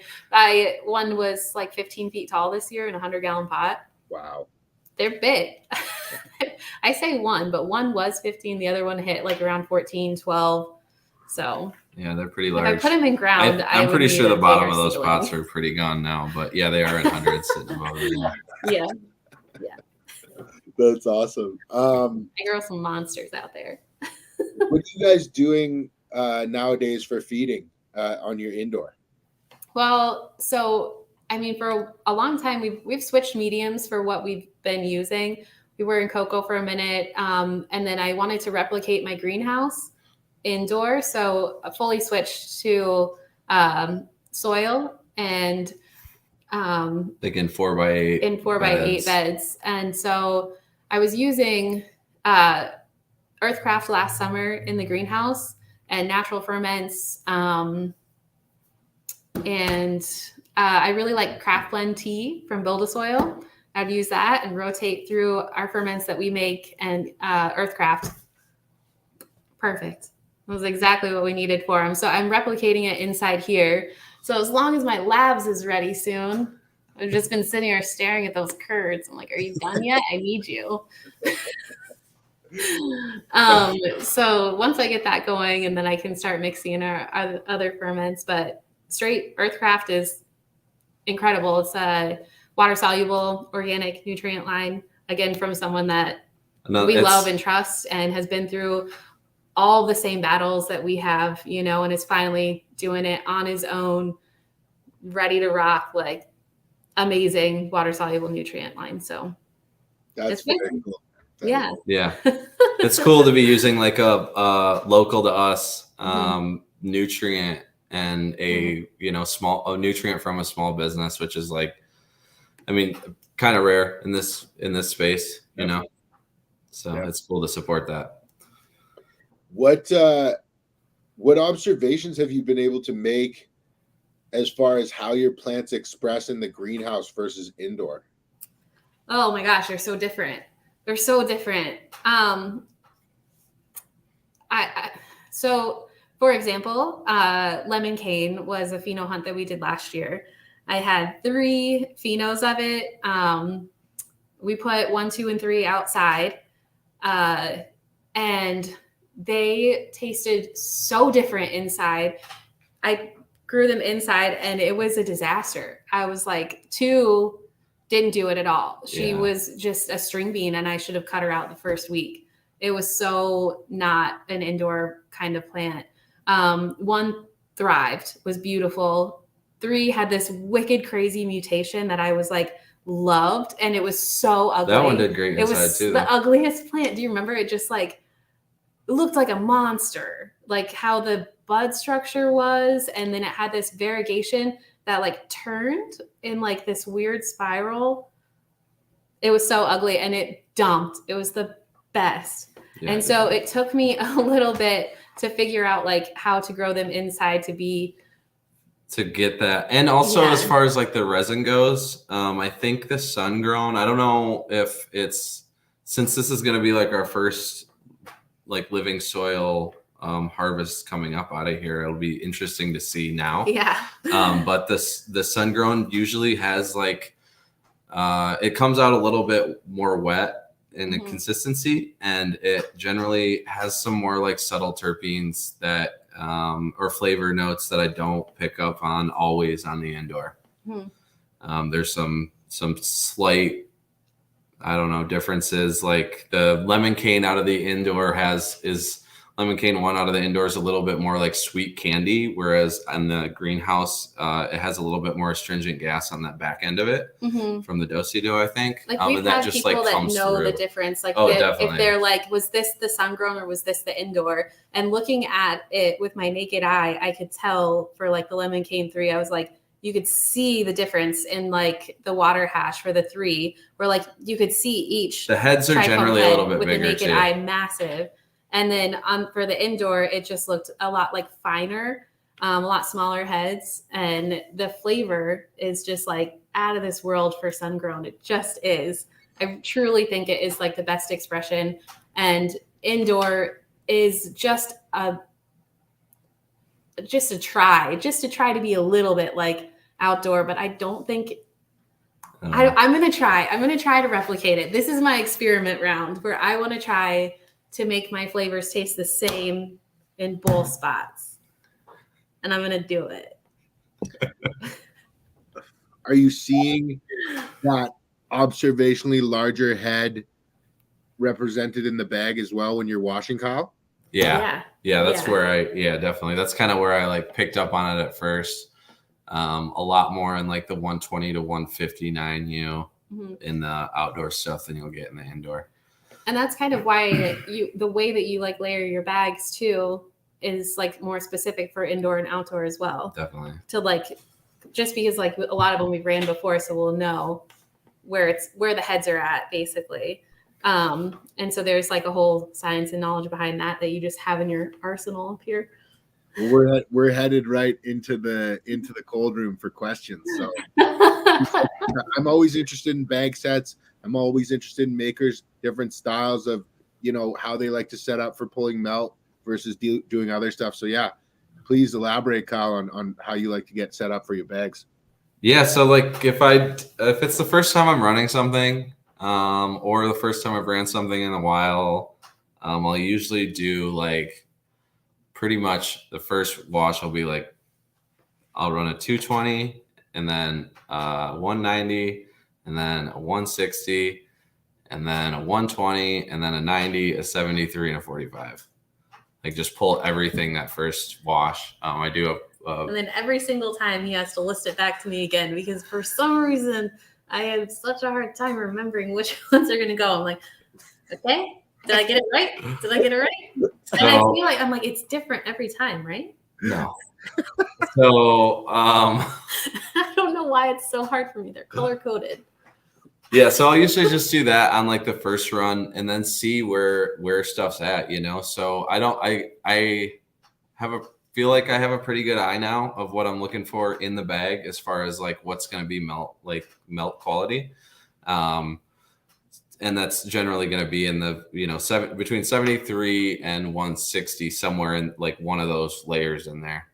One was like 15 feet tall this year in a 100 gallon pot. Wow. They're big. I say one, but one was 15. The other one hit like around 14, 12. So yeah, they're pretty if large. I put them in ground, I I'm would pretty need sure a the bottom bigger of those ceiling. pots are pretty gone now, but yeah, they are in hundreds sitting above it. Yeah. That's awesome. I grow some monsters out there. What are you guys doing nowadays for feeding on your indoor? Well, so I mean, for a long time, we've switched mediums for what we've been using. We were in cocoa for a minute, and then I wanted to replicate my greenhouse indoor, so I fully switched to soil and Like in 4x8. in 4x8 beds. And so I was using Earthcraft last summer in the greenhouse and natural ferments. I really like Craft Blend tea from Build a Soil. I'd use that and rotate through our ferments that we make and Earthcraft. Perfect. It was exactly what we needed for them. So I'm replicating it inside here. So as long as my labs is ready soon, I've just been sitting here staring at those curds. I'm like, are you done yet? I need you. So once I get that going, and then I can start mixing in our other ferments, but straight Earthcraft is incredible. It's a water soluble organic nutrient line, again, from someone that we love and trust and has been through all the same battles that we have, you know, and is finally doing it on his own, ready to rock, like amazing water soluble nutrient line. So that's very cool. Yeah. Yeah. It's cool to be using like a local to us nutrient and a small nutrient from a small business, which is like, I mean, kind of rare in this space, you know. So it's cool to support that. What observations have you been able to make as far as how your plants express in the greenhouse versus indoor? Oh my gosh, they're so different. They're so different. So for example, lemon cane was a pheno hunt that we did last year. I had 3 phenos of it. We put 1, 2, and 3 outside, and they tasted so different inside. I grew them inside, and it was a disaster. I was like, 2 didn't do it at all. She was just a string bean, and I should have cut her out the first week. It was so not an indoor kind of plant. 1 thrived, was beautiful. 3 had this wicked, crazy mutation that I was like, loved, and it was so ugly. That one did great inside it was too. The ugliest plant. Do you remember? It just like looked like a monster, like how the bud structure was, and then it had this variegation that like turned in like this weird spiral. It was so ugly, and it dumped. It was the best. Yeah, and so it took me a little bit to figure out like how to grow them inside to get that. And also as far as like the resin goes, I think the sun grown, I don't know if it's, since this is going to be like our first like living soil harvest coming up out of here, it'll be interesting to see now. Yeah. But the sun grown usually has like, it comes out a little bit more wet in the consistency, and it generally has some more like subtle terpenes that or flavor notes that I don't pick up on always on the indoor. There's some slight, I don't know, differences. Like the lemon cane out of the indoor is lemon cane 1 out of the indoor is a little bit more like sweet candy, whereas on the greenhouse it has a little bit more astringent gas on that back end of it from the do-si-do, I think. Like we've had people that know the difference. Like if they're like, was this the sun grown or was this the indoor? And looking at it with my naked eye, I could tell for like the lemon cane 3, I was like, you could see the difference in like the water hash for the 3, where like you could see each. The heads are generally a little bit with bigger the naked eye, massive. And then for the indoor, it just looked a lot like finer, a lot smaller heads. And the flavor is just like out of this world for sun grown. It just is. I truly think it is like the best expression. And indoor is just to try to be a little bit like outdoor, but I don't think I'm gonna try. I'm gonna try to replicate it. This is my experiment round where I want to try to make my flavors taste the same in both spots, and I'm gonna do it. Are you seeing that observationally larger head represented in the bag as well when you're washing, Kyle? Yeah, that's where definitely. That's kind of where I like picked up on it at first. A lot more in like the 120 to 159, in the outdoor stuff than you'll get in the indoor. And that's kind of why the way that you like layer your bags too is like more specific for indoor and outdoor as well. Definitely. To like, just because like a lot of them we've ran before, so we'll know where the heads are at basically. And so there's like a whole science and knowledge behind that you just have in your arsenal up here. We're headed right into the cold room for questions. So I'm always interested in bag sets. I'm always interested in makers, different styles of, how they like to set up for pulling melt versus doing other stuff. So yeah, please elaborate, Kyle, on how you like to get set up for your bags. Yeah. So like if it's the first time I'm running something, or the first time I've ran something in a while, I'll usually do like pretty much the first wash will be like, I'll run a 220 and then 190 and then a 160 and then a 120 and then a 90, a 73 and a 45. Like just pull everything that first wash. I do and then every single time he has to list it back to me again because for some reason I have such a hard time remembering which ones are going to go. I'm like, okay, did I get it right? And I feel like I'm like, it's different every time, right? No. So I don't know why it's so hard for me. They're color coded. Yeah, so I'll usually just do that on like the first run and then see where stuff's at, So I feel like I have a pretty good eye now of what I'm looking for in the bag as far as like what's going to be melt quality. And that's generally going to be in the, between 73 and 160, somewhere in like one of those layers in there.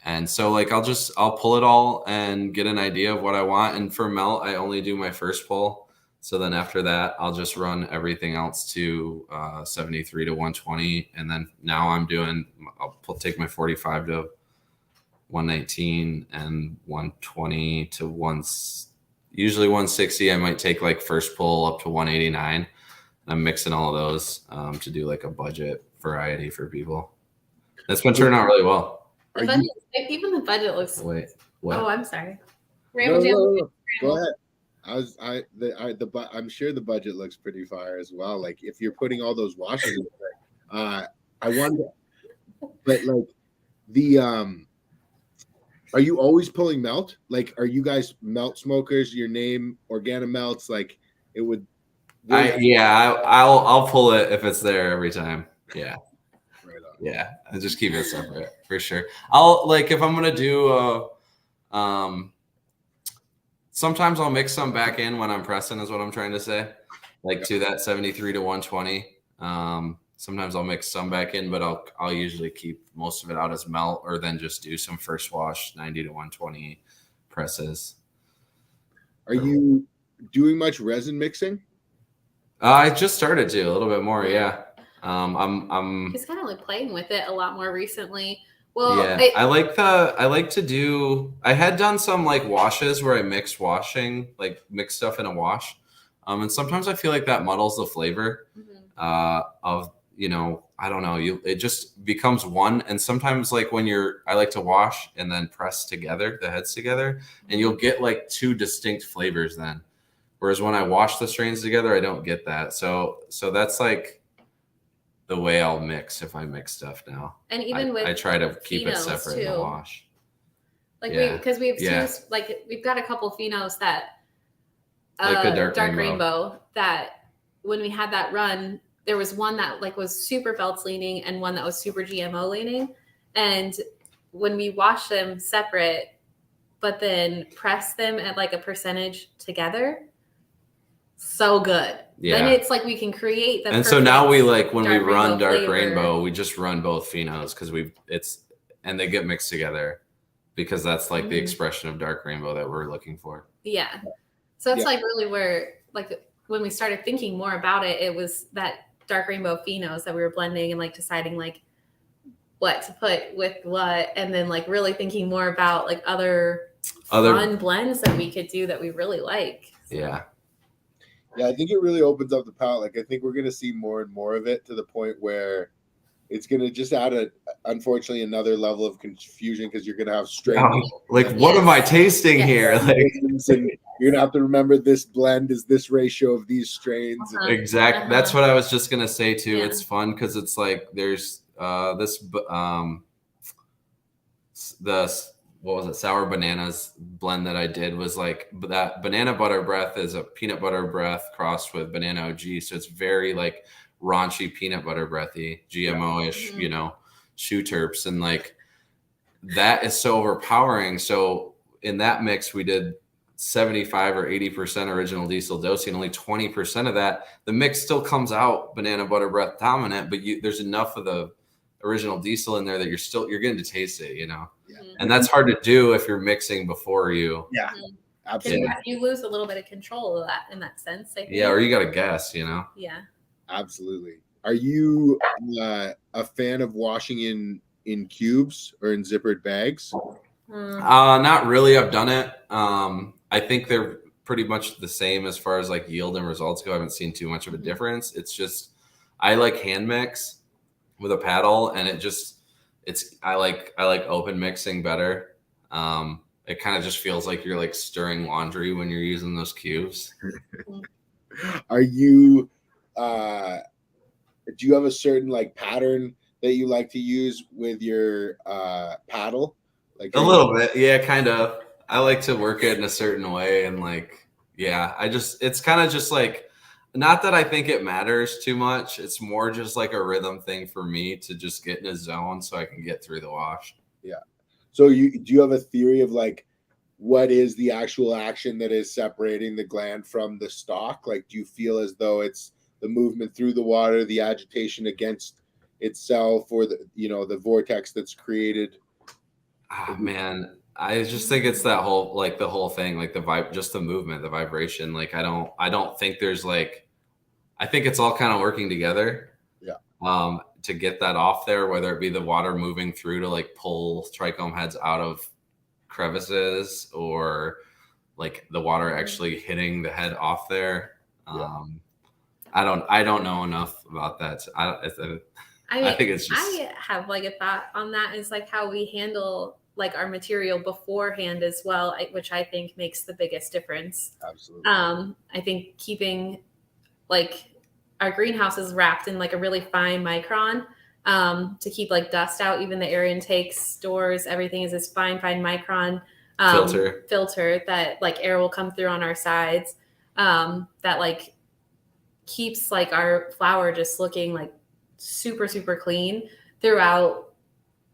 And so like I'll pull it all and get an idea of what I want. And for melt, I only do my first pull. So then after that, I'll just run everything else to 73 to 120. And then now I'll take my 45 to 119 and 120 to usually 160. I might take like first pull up to 189. I'm mixing all of those to do like a budget variety for people. That's been turning out really well. Even the budget looks. Wait, what? Oh, I'm sorry. No. Go ahead. I'm sure the budget looks pretty fire as well. Like if you're putting all those washes in there, I wonder, but like are you always pulling melt? Like, are you guys melt smokers? Your name, ORGANIMELTS, like it would. I'll pull it if it's there every time. Yeah. Right on. Yeah, I just keep it separate for sure. I'll like if I'm gonna do sometimes I'll mix some back in when I'm pressing is what I'm trying to say. Like to that 73 to 120. Sometimes I'll mix some back in, but I'll usually keep most of it out as melt or then just do some first wash 90 to 120 presses. Are you doing much resin mixing? I just started to a little bit more, yeah. I'm just kind of like playing with it a lot more recently. Well, yeah, I had done some like washes where I mix stuff in a wash. And sometimes I feel like that muddles the flavor of, I don't know, it just becomes one. And sometimes like I like to wash and then press together, the heads together, and you'll get like two distinct flavors then. Whereas when I wash the strains together, I don't get that. So that's like the way I'll mix if I mix stuff now. And even I try to keep it separate too. in the wash. Like we've got a couple phenos that like the dark rainbow that when we had that run, there was one that like was super belts leaning and one that was super GMO leaning. And when we wash them separate, but then press them at like a percentage together, so good. Yeah. Then it's like we can create the. And so now we like when we run dark flavor. rainbow, we just run both phenos because and they get mixed together. because that's like the expression of dark rainbow that we're looking for. Yeah. So it's like really where, like, when we started thinking more about it, it was that dark rainbow phenos that we were blending and like deciding like what to put with what, and then like really thinking more about like other fun blends that we could do that we really like. So. Yeah. Yeah, I think it really opens up the palette. Like, I think we're going to see more and more of it, to the point where it's going to just add unfortunately another level of confusion, because you're going to have strains. Like, what am I tasting here? Like, and you're going to have to remember this blend is this ratio of these strains. Exactly. That's what I was just going to say too. It's fun because it's like there's what was it, sour bananas blend that I did was like that banana butter breath is a peanut butter breath crossed with banana OG, so it's very like raunchy peanut butter breathy, GMO-ish, you know, shoe terps, and like that is so overpowering. So in that mix we did 75 or 80% original diesel dosing, only 20% of that. The mix still comes out banana butter breath dominant, but there's enough of the original diesel in there that you're getting to taste it, you know. And that's hard to do if you're mixing before you. Yeah, absolutely. You lose a little bit of control of that in that sense, I think. Yeah, or you got to guess, you know. Yeah, absolutely. Are you a fan of washing in cubes or in zippered bags? Not really. I've done it. I think they're pretty much the same as far as like yield and results go. I haven't seen too much of a difference. It's just I like hand mix with a paddle, and I like open mixing better. It kind of just feels like you're like stirring laundry when you're using those cubes. Are you do you have a certain like pattern that you like to use with your paddle? Like a little bit, yeah, kind of. I like to work it in a certain way, and like, yeah, it's kind of just like, not that I think it matters too much. It's more just like a rhythm thing for me to just get in a zone so I can get through the wash. Yeah. So do you have a theory of like what is the actual action that is separating the gland from the stalk? Like, do you feel as though it's the movement through the water, the agitation against itself, or the vortex that's created? Oh, man, I just think it's that whole, like the whole thing, like the vibe, just the movement, the vibration. Like, I don't think there's like, I think it's all kind of working together. Yeah. To get that off there, whether it be the water moving through to like pull trichome heads out of crevices, or like the water actually hitting the head off there. I don't know enough about that. I think it's just, I have like a thought on that, is like how we handle like our material beforehand as well, which I think makes the biggest difference. Absolutely. I think keeping like our greenhouse is wrapped in like a really fine micron to keep like dust out. Even the air intakes, doors, everything is this fine micron filter that like air will come through on our sides, that like keeps like our flower just looking like super clean throughout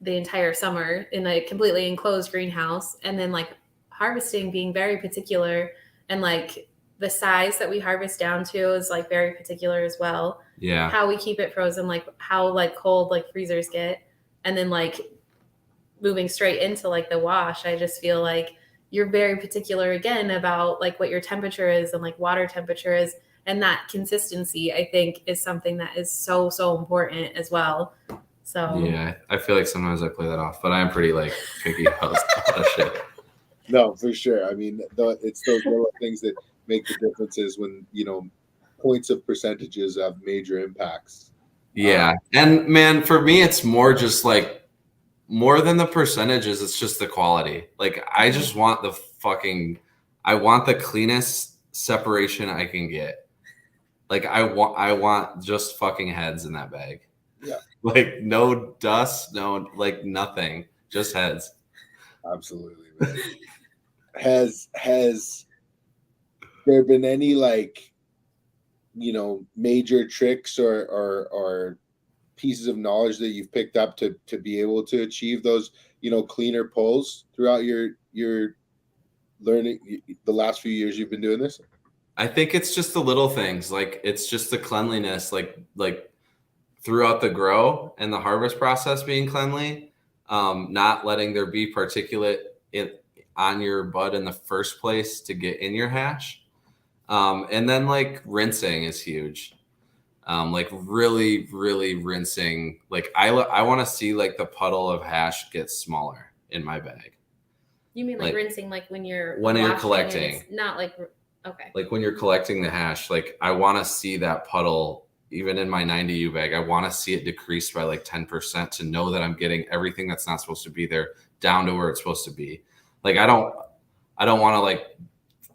the entire summer in a completely enclosed greenhouse. And then like harvesting, being very particular, and like the size that we harvest down to is like very particular as well. Yeah. How we keep it frozen, like how like cold like freezers get, and then like moving straight into like the wash, I just feel like you're very particular again about like what your temperature is and like water temperature is. And that consistency, I think, is something that is so important as well. So yeah, I feel like sometimes I play that off, but I'm pretty like picky about that shit. No, for sure. I mean, it's those little things that make the differences when, points of percentages have major impacts. Yeah. And man, for me, it's more just like, more than the percentages, it's just the quality. Like, I just want I want the cleanest separation I can get. Like, I want just fucking heads in that bag. Yeah. Like, no dust, no, like nothing, just heads. Absolutely, man. Has there been any like, major tricks or pieces of knowledge that you've picked up to be able to achieve those, cleaner pulls throughout your learning the last few years you've been doing this? I think it's just the little things. Like, it's just the cleanliness, like throughout the grow and the harvest process being cleanly, not letting there be particulate on your bud in the first place to get in your hash. And then like rinsing is huge. Like really, really rinsing. Like I want to see like the puddle of hash get smaller in my bag. You mean like rinsing, like when you're collecting, it's not like okay. Like when you're collecting the hash, like I want to see that puddle even in my 90U bag. I want to see it decreased by like 10% to know that I'm getting everything that's not supposed to be there down to where it's supposed to be. Like I don't want to like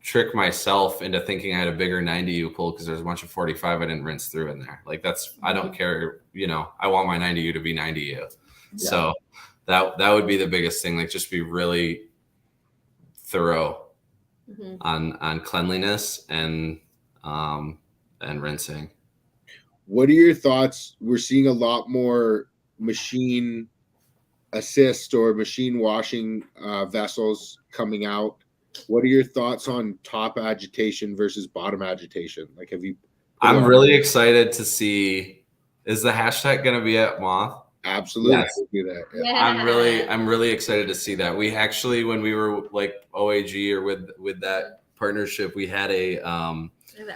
trick myself into thinking I had a bigger 90U pull because there's a bunch of 45 I didn't rinse through in there. Like I don't care, I want my 90U to be 90U. Yeah. So that would be the biggest thing. Like just be really thorough on cleanliness and rinsing. What are your thoughts? We're seeing a lot more machine assist or machine washing vessels coming out. What are your thoughts on top agitation versus bottom agitation? Like, have you? I'm really excited to see. Is the hashtag going to be at Moth? Absolutely. Yes. Do that. Yeah. I'm really excited to see that. We actually, when we were like OAG or with that partnership, we had an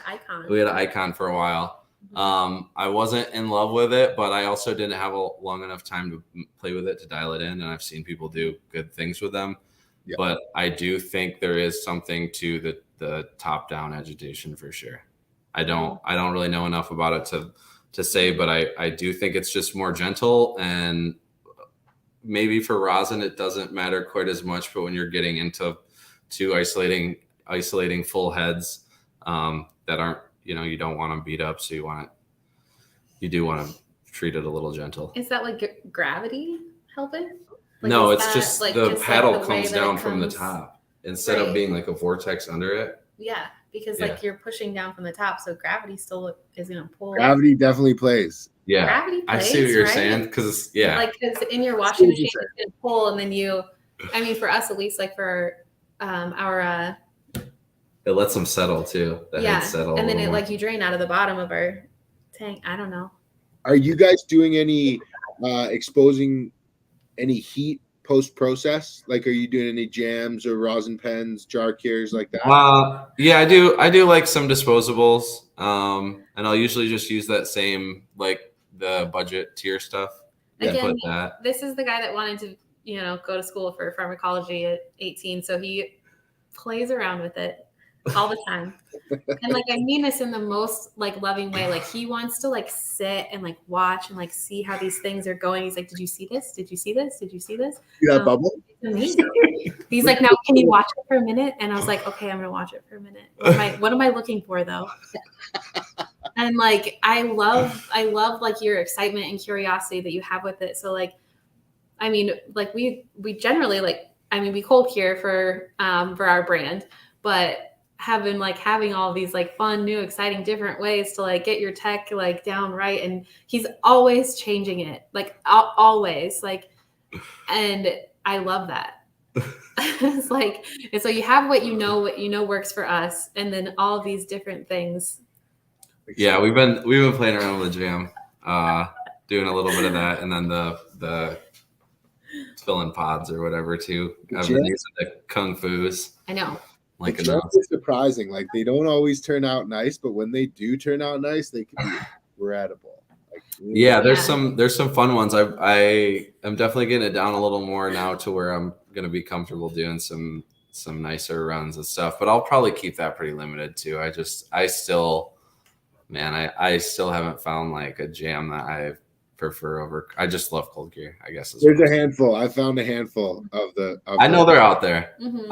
icon. We had an icon for a while. I wasn't in love with it, but I also didn't have a long enough time to play with it to dial it in. And I've seen people do good things with them. Yeah. But I do think there is something to the top down agitation for sure. I don't really know enough about it to say, but I do think it's just more gentle, and maybe for rosin it doesn't matter quite as much. But when you're getting into isolating full heads that aren't, you don't want them beat up, so you do want to treat it a little gentle. Is that like gravity helping? Like, no, it's just like, the paddle like the comes down from the top instead of being like a vortex under it. Yeah, because like you're pushing down from the top, so gravity still is going to pull. Gravity definitely plays. Yeah, gravity plays, I see what you're right? saying, because like because in your washing machine it's going to pull, and then for us at least, like for our it lets them settle too. The head settle, and then it like you drain out of the bottom of our tank. I don't know. Are you guys doing any exposing any heat post process? Like, are you doing any jams or rosin pens, jar cures like that? Yeah, I do like some disposables. And I'll usually just use that same, like the budget tier stuff. Again, this is the guy that wanted to, go to school for pharmacology at 18. So he plays around with it all the time. And like, I mean this in the most like loving way. Like he wants to like sit and like watch and like see how these things are going. He's like, did you see this? Did you see this? Did you see this? See that bubble? It's amazing. He's like, now can you watch it for a minute? And I was like, okay, I'm gonna watch it for a minute. What am I looking for though? And like, I love like your excitement and curiosity that you have with it. So like, I mean, like we generally we cold cure for our brand, but having all these like fun, new, exciting, different ways to like get your tech like down right. And he's always changing it, like always like, and I love that. It's like, and so you have what you know works for us, and then all these different things. Yeah, we've been playing around with the jam, doing a little bit of that, and then the filling pods or whatever too. I've been using the kung fu's. I know. Like it's surprising. Like they don't always turn out nice, but when they do turn out nice, they can be incredible. Like there's some fun ones. I am definitely getting it down a little more now to where I'm gonna be comfortable doing some nicer runs and stuff. But I'll probably keep that pretty limited too. I still haven't found like a jam that I prefer over. I just love cold gear, I guess. There's a handful. I found a handful I know they're out there. Mm-hmm.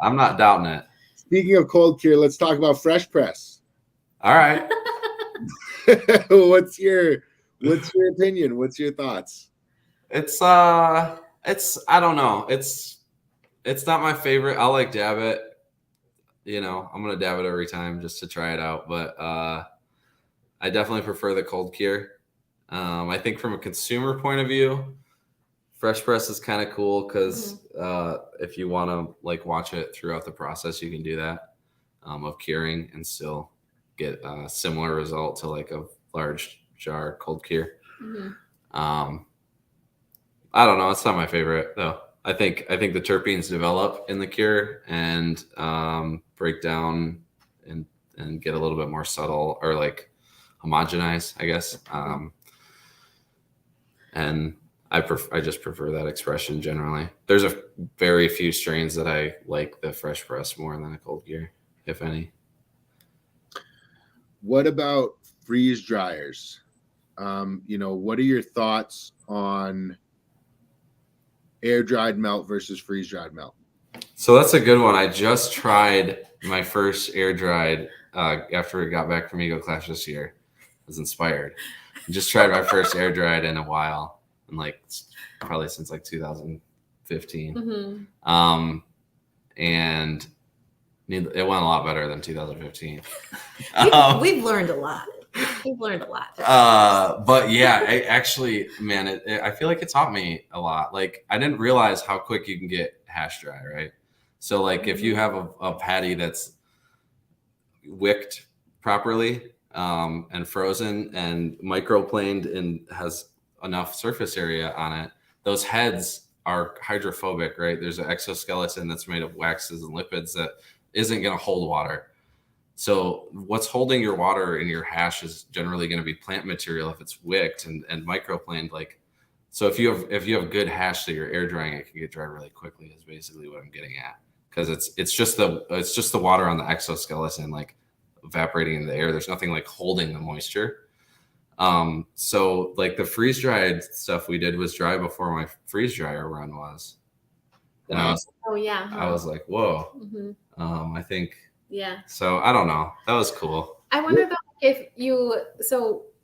I'm not doubting it. Speaking of cold cure, let's talk about fresh press. All right. What's your opinion? What's your thoughts? It's I don't know. It's not my favorite. I'll like dab it. I'm gonna dab it every time just to try it out. But I definitely prefer the cold cure. I think from a consumer point of view, fresh press is kind of cool because if you want to like watch it throughout the process, you can do that of curing and still get a similar result to like a large jar cold cure. Mm-hmm. I don't know. It's not my favorite though. I think the terpenes develop in the cure and break down and get a little bit more subtle or like homogenize, I guess. And I just prefer that expression generally. There's a very few strains that I like the fresh press more than a cold cure, if any. What about freeze dryers? What are your thoughts on air dried melt versus freeze dried melt? So that's a good one. I just tried my first air dried after we got back from Eagle Clash this year. I was inspired. I just tried my first air dried in a while, and like probably since like 2015. Mm-hmm. And it went a lot better than 2015. We've learned a lot. We've learned a lot. But yeah, I feel like it taught me a lot. Like I didn't realize how quick you can get hash dry, right? So like if you have a patty that's wicked properly and frozen and microplaned and has enough surface area on it, those heads are hydrophobic, right? There's an exoskeleton that's made of waxes and lipids that isn't going to hold water. So what's holding your water in your hash is generally going to be plant material if it's wicked and microplaned. Like, so if you have good hash that you're air drying, it can get dry really quickly. Is basically what I'm getting at, because it's just the water on the exoskeleton like evaporating in the air. There's nothing like holding the moisture. So like the freeze dried stuff we did was dry before my freeze dryer run was. And I was like, whoa. Mm-hmm. I think. Yeah. So I don't know. That was cool. I wonder though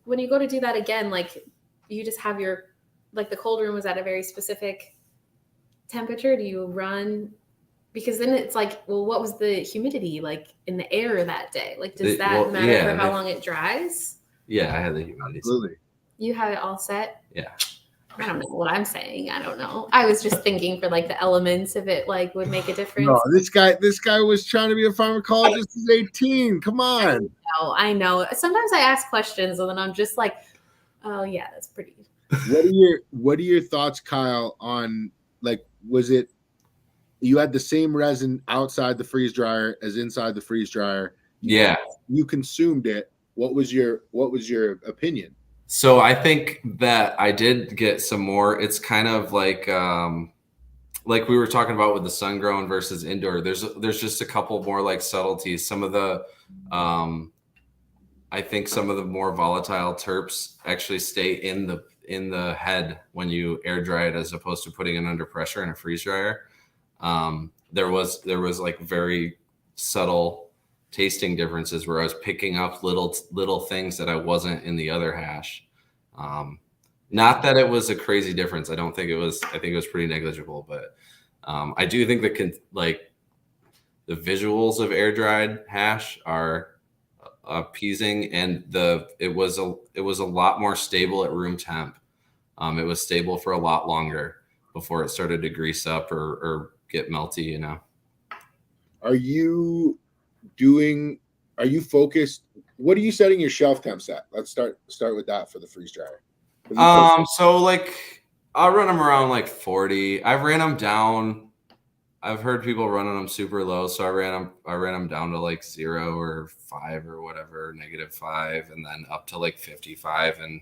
when you go to do that again, like you just have the cold room was at a very specific temperature. Do you run? Because then it's like, well, what was the humidity like in the air that day? Like, does that matter for how long it dries? Yeah, I had the humidity. Absolutely. You have it all set? Yeah. I don't know what I'm saying. I don't know. I was just thinking for like the elements if it like would make a difference. No, this guy was trying to be a pharmacologist. He's 18. Come on. I know. Sometimes I ask questions and then I'm just like, oh yeah, that's pretty. What are your thoughts, Kyle, on like, was it you had the same resin outside the freeze dryer as inside the freeze dryer? You consumed it. What was your opinion? So I think that I did get some more. It's kind of like we were talking about with the sun grown versus indoor. There's just a couple more like subtleties. Some of the I think some of the more volatile terps actually stay in the head when you air dry it as opposed to putting it under pressure in a freeze dryer. There was like very subtle tasting differences where I was picking up little things that I wasn't in the other hash. Not that it was a crazy difference. I think it was pretty negligible, but I do think the visuals of air dried hash are appeasing, and it was a lot more stable at room temp. It was stable for a lot longer before it started to grease up or get melty, you know. Are you focused? What are you setting your shelf temps at? Let's start with that for the freeze dryer. So like I'll run them around like 40. I've ran them down. I've heard people running them super low, so I ran them down to like 0 or 5 or whatever, -5, and then up to like 55, and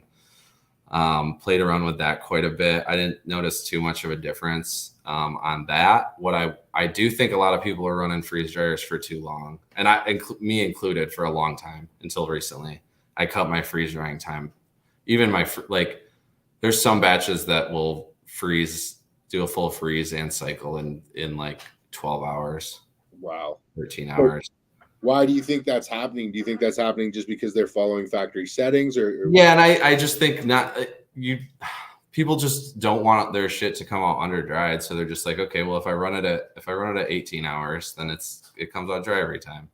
played around with that quite a bit. I didn't notice too much of a difference on that. What I do think a lot of people are running freeze dryers for too long, and me included, for a long time until recently. I cut my freeze drying time. Even there's some batches that will do a full freeze and cycle in like 12 hours. Wow. 13 hours. Why do you think that's happening? Do you think that's happening just because they're following factory settings or Yeah, and I just think people just don't want their shit to come out under dried, so they're just like, okay, well if I run it at 18 hours, then it comes out dry every time.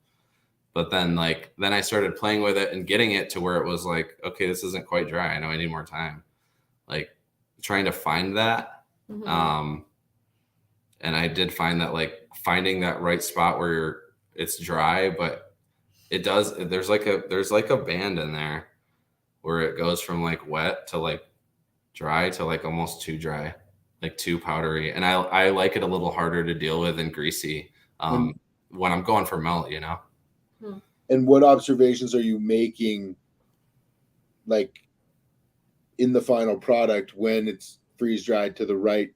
But then I started playing with it and getting it to where it was like, okay, this isn't quite dry. I know I need more time. Like trying to find that. Mm-hmm. And I did find that like finding that right spot where it's dry, but there's like a band in there where it goes from like wet to like dry to like almost too dry. like too powdery, and I like it a little harder to deal with and greasy when I'm going for melt, you know. And what observations are you making, like in the final product, when it's freeze dried to the right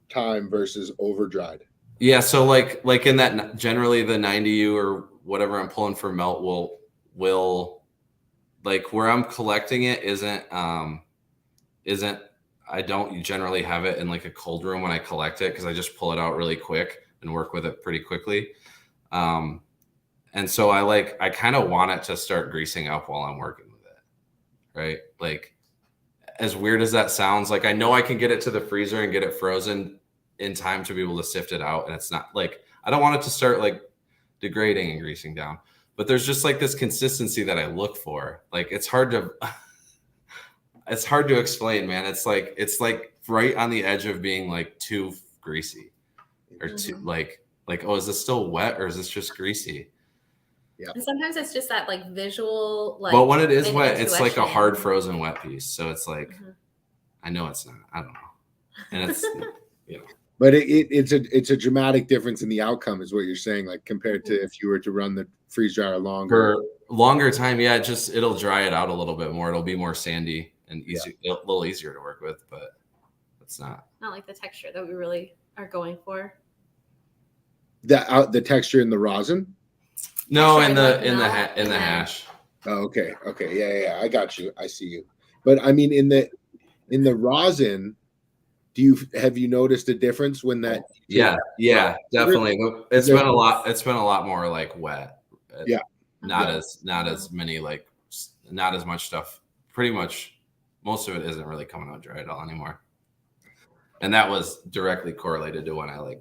time versus over dried? Yeah, so like in that, generally the 90U or whatever I'm pulling for melt will like where I'm collecting it isn't I don't generally have it in like a cold room when I collect it, because I just pull it out really quick and work with it pretty quickly. And so I kind of want it to start greasing up while I'm working with it, right? Like, as weird as that sounds, like I know I can get it to the freezer and get it frozen in time to be able to sift it out. And it's not like, I don't want it to start like degrading and greasing down, but there's just like this consistency that I look for. Like, it's hard to explain, man. It's like right on the edge of being like too greasy or too like, oh, is this still wet or is this just greasy? Yeah. And sometimes it's just that like visual, like. But when it is wet, it's like a hard frozen wet piece. So it's like, I know it's not. I don't know. And it's, you know. But it's a dramatic difference in the outcome, is what you're saying. Like compared to if you were to run the freeze dryer longer. For longer time, yeah, it'll dry it out a little bit more. It'll be more sandy and easier, a little easier to work with, but it's not like the texture that we really are going for. The texture in the rosin. No, in the hash. Oh, okay. Yeah. I got you. I see you. But I mean, in the rosin, have you noticed a difference when that? Yeah, definitely. It's been a lot more like wet. Yeah. Not as many, like not as much stuff. Pretty much most of it isn't really coming out dry at all anymore. And that was directly correlated to when I like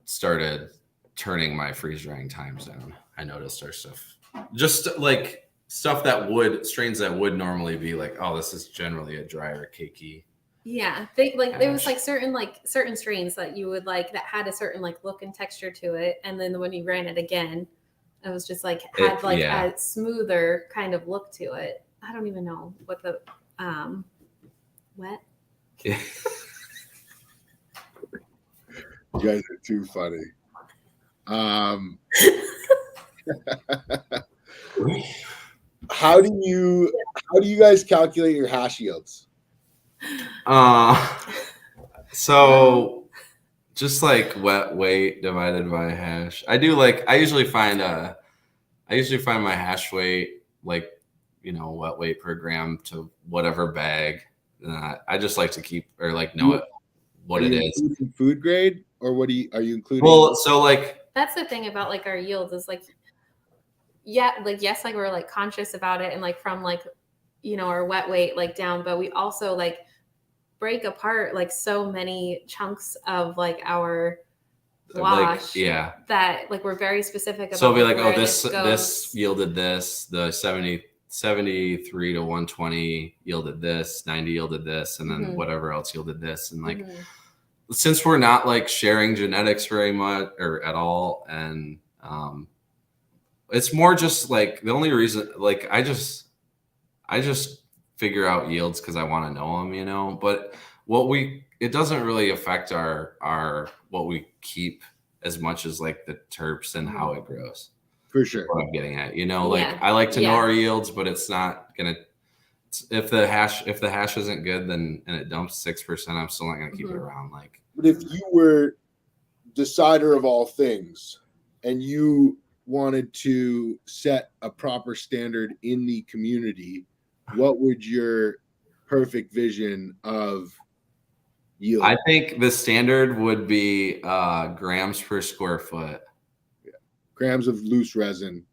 started turning my freeze drying times down. I noticed our stuff, just like strains that would normally be like, oh, this is generally a drier, cakey. Yeah, there was like certain strains that you would like that had a certain like look and texture to it, and then when you ran it again, it was just like had a smoother kind of look to it. I don't even know what the wet. Yeah. You guys are too funny. How do you guys calculate your hash yields? So just like wet weight divided by hash. I usually find my hash weight, like, you know, wet weight per gram to whatever bag. I just like to keep or like know what it is. Food grade, or are you including? Well, so like that's the thing about like our yields is like, yeah, like yes, like we're like conscious about it and like from like, you know, our wet weight like down, but we also like break apart like so many chunks of like our wash, like, that like we're very specific about. So it'll be like, oh, this yielded this, the 73 to 120 yielded this, 90 yielded this, and then whatever else yielded this. And like, since we're not like sharing genetics very much or at all, and it's more just like the only reason, like I just figure out yields because I want to know them, you know. But it doesn't really affect our what we keep as much as like the terps and how it grows. For sure. What I'm getting at, you know, like I like to know our yields, but it's not gonna. If the hash isn't good, then and it dumps 6%, I'm still not gonna keep it around. Like, but if you were decider of all things, and you wanted to set a proper standard in the community, what would your perfect vision of yield? I think the standard would be grams per square foot. Yeah. Grams of loose resin.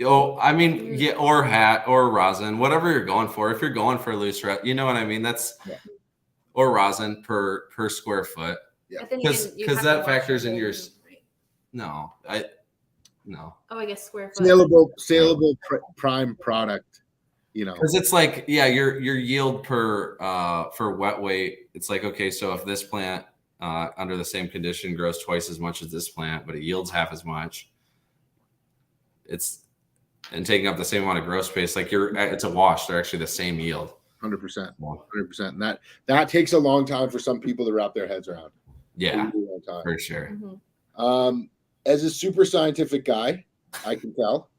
Oh, I mean, yeah, or rosin, whatever you're going for. If you're going for loose resin, you know what I mean? That's or rosin per square foot. Yeah, because that factors in your. No. Oh, I guess square foot. Saleable prime product, you know. Because it's like, yeah, your yield per for wet weight, it's like, okay, so if this plant under the same condition grows twice as much as this plant, but it yields half as much, and taking up the same amount of grow space, like it's a wash. They're actually the same yield. 100%. 100%. And that takes a long time for some people to wrap their heads around. Yeah, A really long time. for sure. As a super scientific guy, I can tell.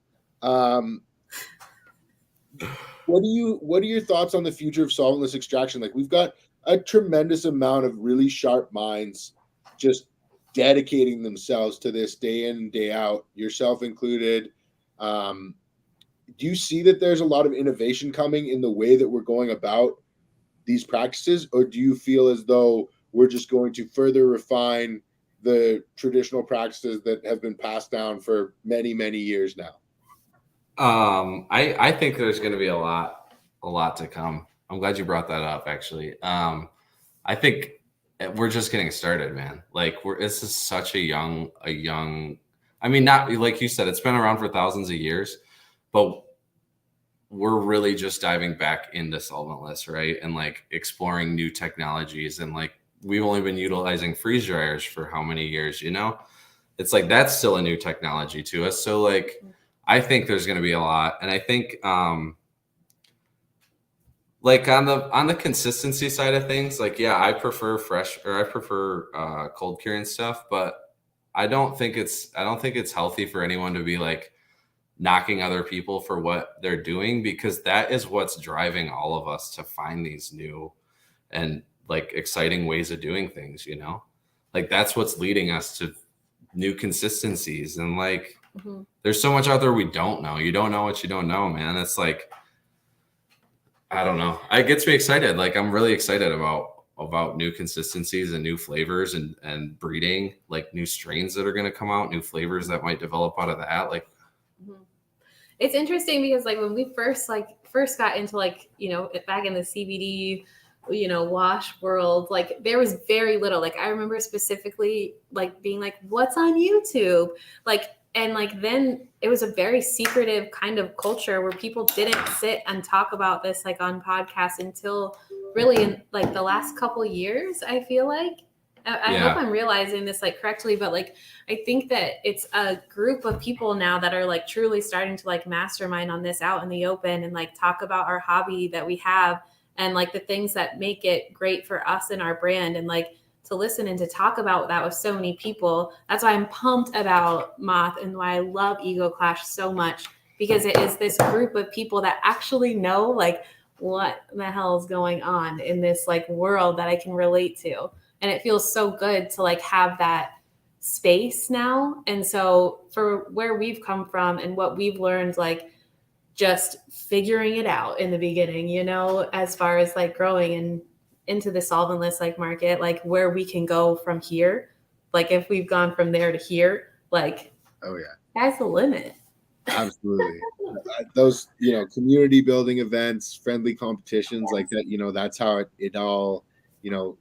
What are your thoughts on the future of solventless extraction? Like, we've got a tremendous amount of really sharp minds just dedicating themselves to this day in and day out, yourself included. Do you see that there's a lot of innovation coming in the way that we're going about these practices, or do you feel as though we're just going to further refine the traditional practices that have been passed down for many, many years now? I think there's going to be a lot to come. I'm glad you brought that up, actually. I think we're just getting started, man. Like, this is such a young, I mean, not like you said, it's been around for thousands of years, but we're really just diving back into solventless, right? And like exploring new technologies. And like, we've only been utilizing freeze dryers for how many years, you know? It's like, that's still a new technology to us. So like, I think there's going to be a lot. And I think, like on the consistency side of things, like, yeah, I prefer fresh, or I prefer cold curing stuff, but I don't think it's healthy for anyone to be like knocking other people for what they're doing, because that is what's driving all of us to find these new and like exciting ways of doing things, you know? Like, that's what's leading us to new consistencies. And like, there's so much out there we don't know. You don't know what you don't know, man. It's like, I don't know. It gets me excited. Like, I'm really excited about new consistencies and new flavors and breeding, like new strains that are going to come out, new flavors that might develop out of that. Like, it's interesting because like when we first got into like, you know, back in the CBD, you know, wash world, like there was very little. Like I remember specifically like being like, what's on YouTube? Like, and like then it was a very secretive kind of culture where people didn't sit and talk about this like on podcasts until really in like the last couple years, I feel like. I hope I'm realizing this like correctly, but like I think that it's a group of people now that are like truly starting to like mastermind on this out in the open and like talk about our hobby that we have and like the things that make it great for us and our brand, and like to listen and to talk about that with so many people. That's why I'm pumped about Moth and why I love Ego Clash so much, because it is this group of people that actually know like what the hell is going on in this like world that I can relate to. And it feels so good to like have that space now. And so for where we've come from and what we've learned, like just figuring it out in the beginning, you know, as far as like growing and into the solventless like market, like where we can go from here. Like if we've gone from there to here, like, oh yeah, that's the limit. Absolutely. Those, you know, community building events, friendly competitions like that, you know, that's how it all, you know,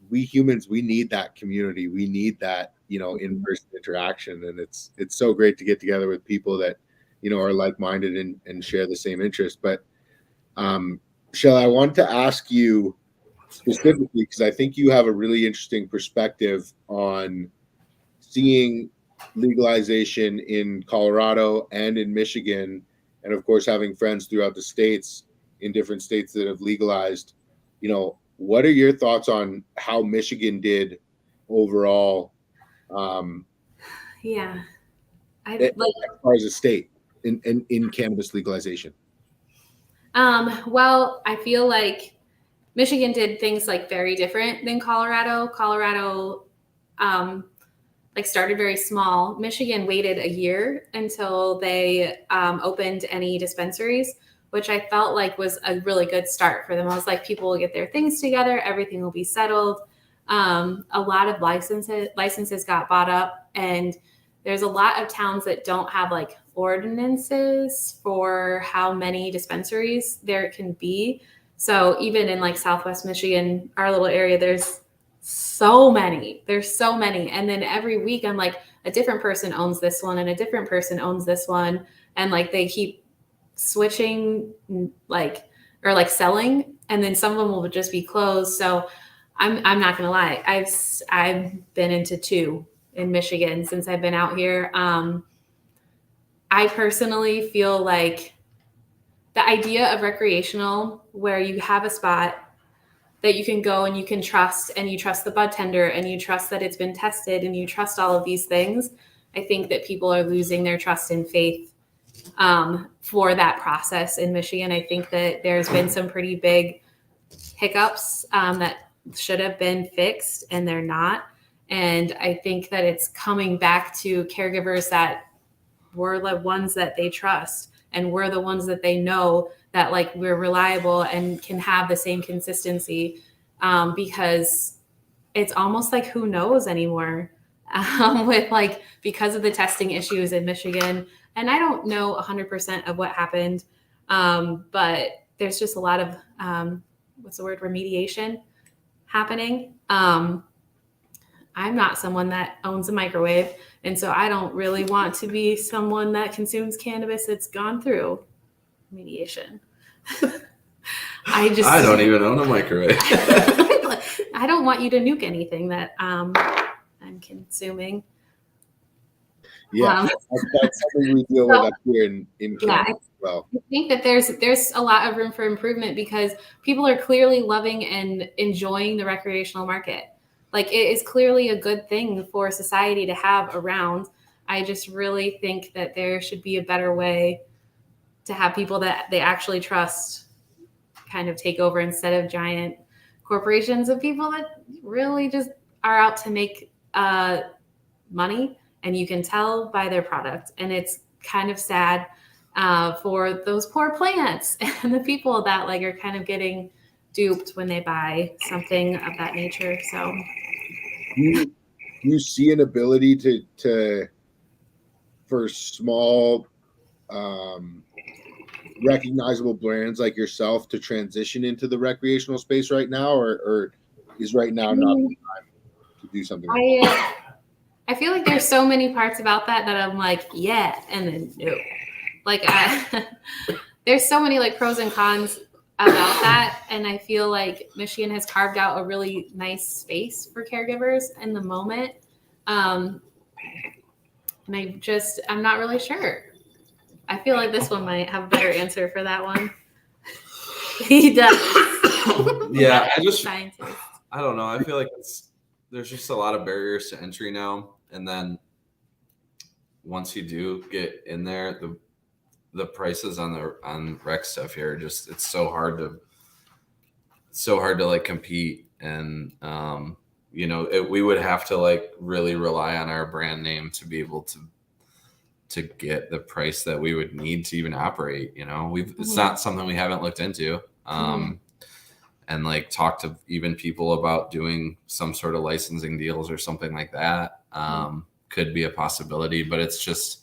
we humans, we need that community. We need that, you know, in-person interaction. And it's so great to get together with people that, you know, are like-minded and share the same interest. But CHELA, I want to ask you specifically, because I think you have a really interesting perspective on seeing legalization in Colorado and in Michigan, and of course having friends throughout the states, in different states that have legalized. You know, what are your thoughts on how Michigan did overall? Yeah, As far as a state in cannabis legalization. Well, I feel like Michigan did things like very different than Colorado. Colorado like started very small. Michigan waited a year until they opened any dispensaries, which I felt like was a really good start for them. I was like, people will get their things together, everything will be settled. A lot of licenses got bought up, and there's a lot of towns that don't have like ordinances for how many dispensaries there can be. So even in like Southwest Michigan, our little area, there's so many. And then every week I'm like, a different person owns this one and a different person owns this one. And like they keep switching like, or like selling. And then some of them will just be closed. So I'm not going to lie. I've been into 2 in Michigan since I've been out here. I personally feel like the idea of recreational, where you have a spot that you can go and you can trust, and you trust the bud tender, and you trust that it's been tested, and you trust all of these things. I think that people are losing their trust and faith for that process in Michigan. I think that there's been some pretty big hiccups that should have been fixed, and they're not. And I think that it's coming back to caregivers that were the ones that they trust, and we're the ones that they know that like we're reliable and can have the same consistency, because it's almost like who knows anymore with like, because of the testing issues in Michigan. And I don't know 100% of what happened, but there's just a lot of, remediation happening. I'm not someone that owns a microwave, and so I don't really want to be someone that consumes cannabis that's gone through remediation. I don't even own a microwave. I don't want you to nuke anything that I'm consuming. Yeah, that's something we deal with up here in Canada as well. I think that there's a lot of room for improvement, because people are clearly loving and enjoying the recreational market. Like, it is clearly a good thing for society to have around. I just really think that there should be a better way to have people that they actually trust kind of take over, instead of giant corporations of people that really just are out to make money, and you can tell by their product. And it's kind of sad for those poor plants and the people that like are kind of getting duped when they buy something of that nature. So you see an ability to for small recognizable brands like yourself to transition into the recreational space right now, or is right now not the time to do something like that? I feel like there's so many parts about that I'm like, yeah, and then no. Like, there's so many like pros and cons about that, and I feel like Michigan has carved out a really nice space for caregivers in the moment, and I'm not really sure. I feel like this one might have a better answer for that one. He does. Yeah, I don't know. I feel like there's just a lot of barriers to entry now, and then once you do get in there, the prices on rec stuff here just it's so hard to like compete, and we would have to like really rely on our brand name to be able to get the price that we would need to even operate. It's not something we haven't looked into, and like talk to even people about doing some sort of licensing deals or something like that. Could be a possibility, but it's just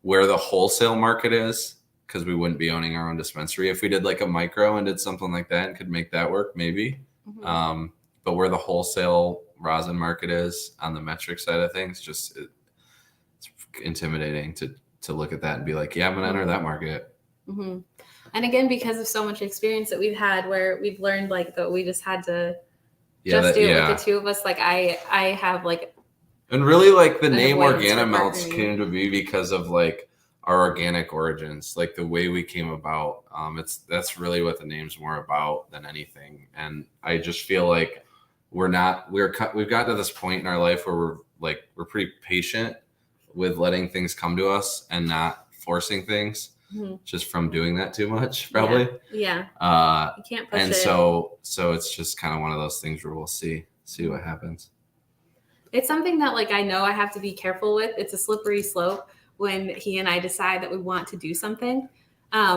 where the wholesale market is, because we wouldn't be owning our own dispensary. If we did like a micro and did something like that and could make that work, maybe. But where the wholesale rosin market is on the metric side of things, just it's intimidating to look at that and be like, yeah, I'm gonna enter that market. And again, because of so much experience that we've had, where we've learned like that we just had to do it with the two of us. Like I have like, and really like the name ORGANIMELTS came to be because of like our organic origins, like the way we came about. That's really what the name's more about than anything. And I just feel like we've gotten to this point in our life where we're pretty patient with letting things come to us and not forcing things, just from doing that too much, probably. Yeah. You can't push it. And so it's just kind of one of those things where we'll see what happens. It's something that like I know I have to be careful with. It's a slippery slope when he and I decide that we want to do something,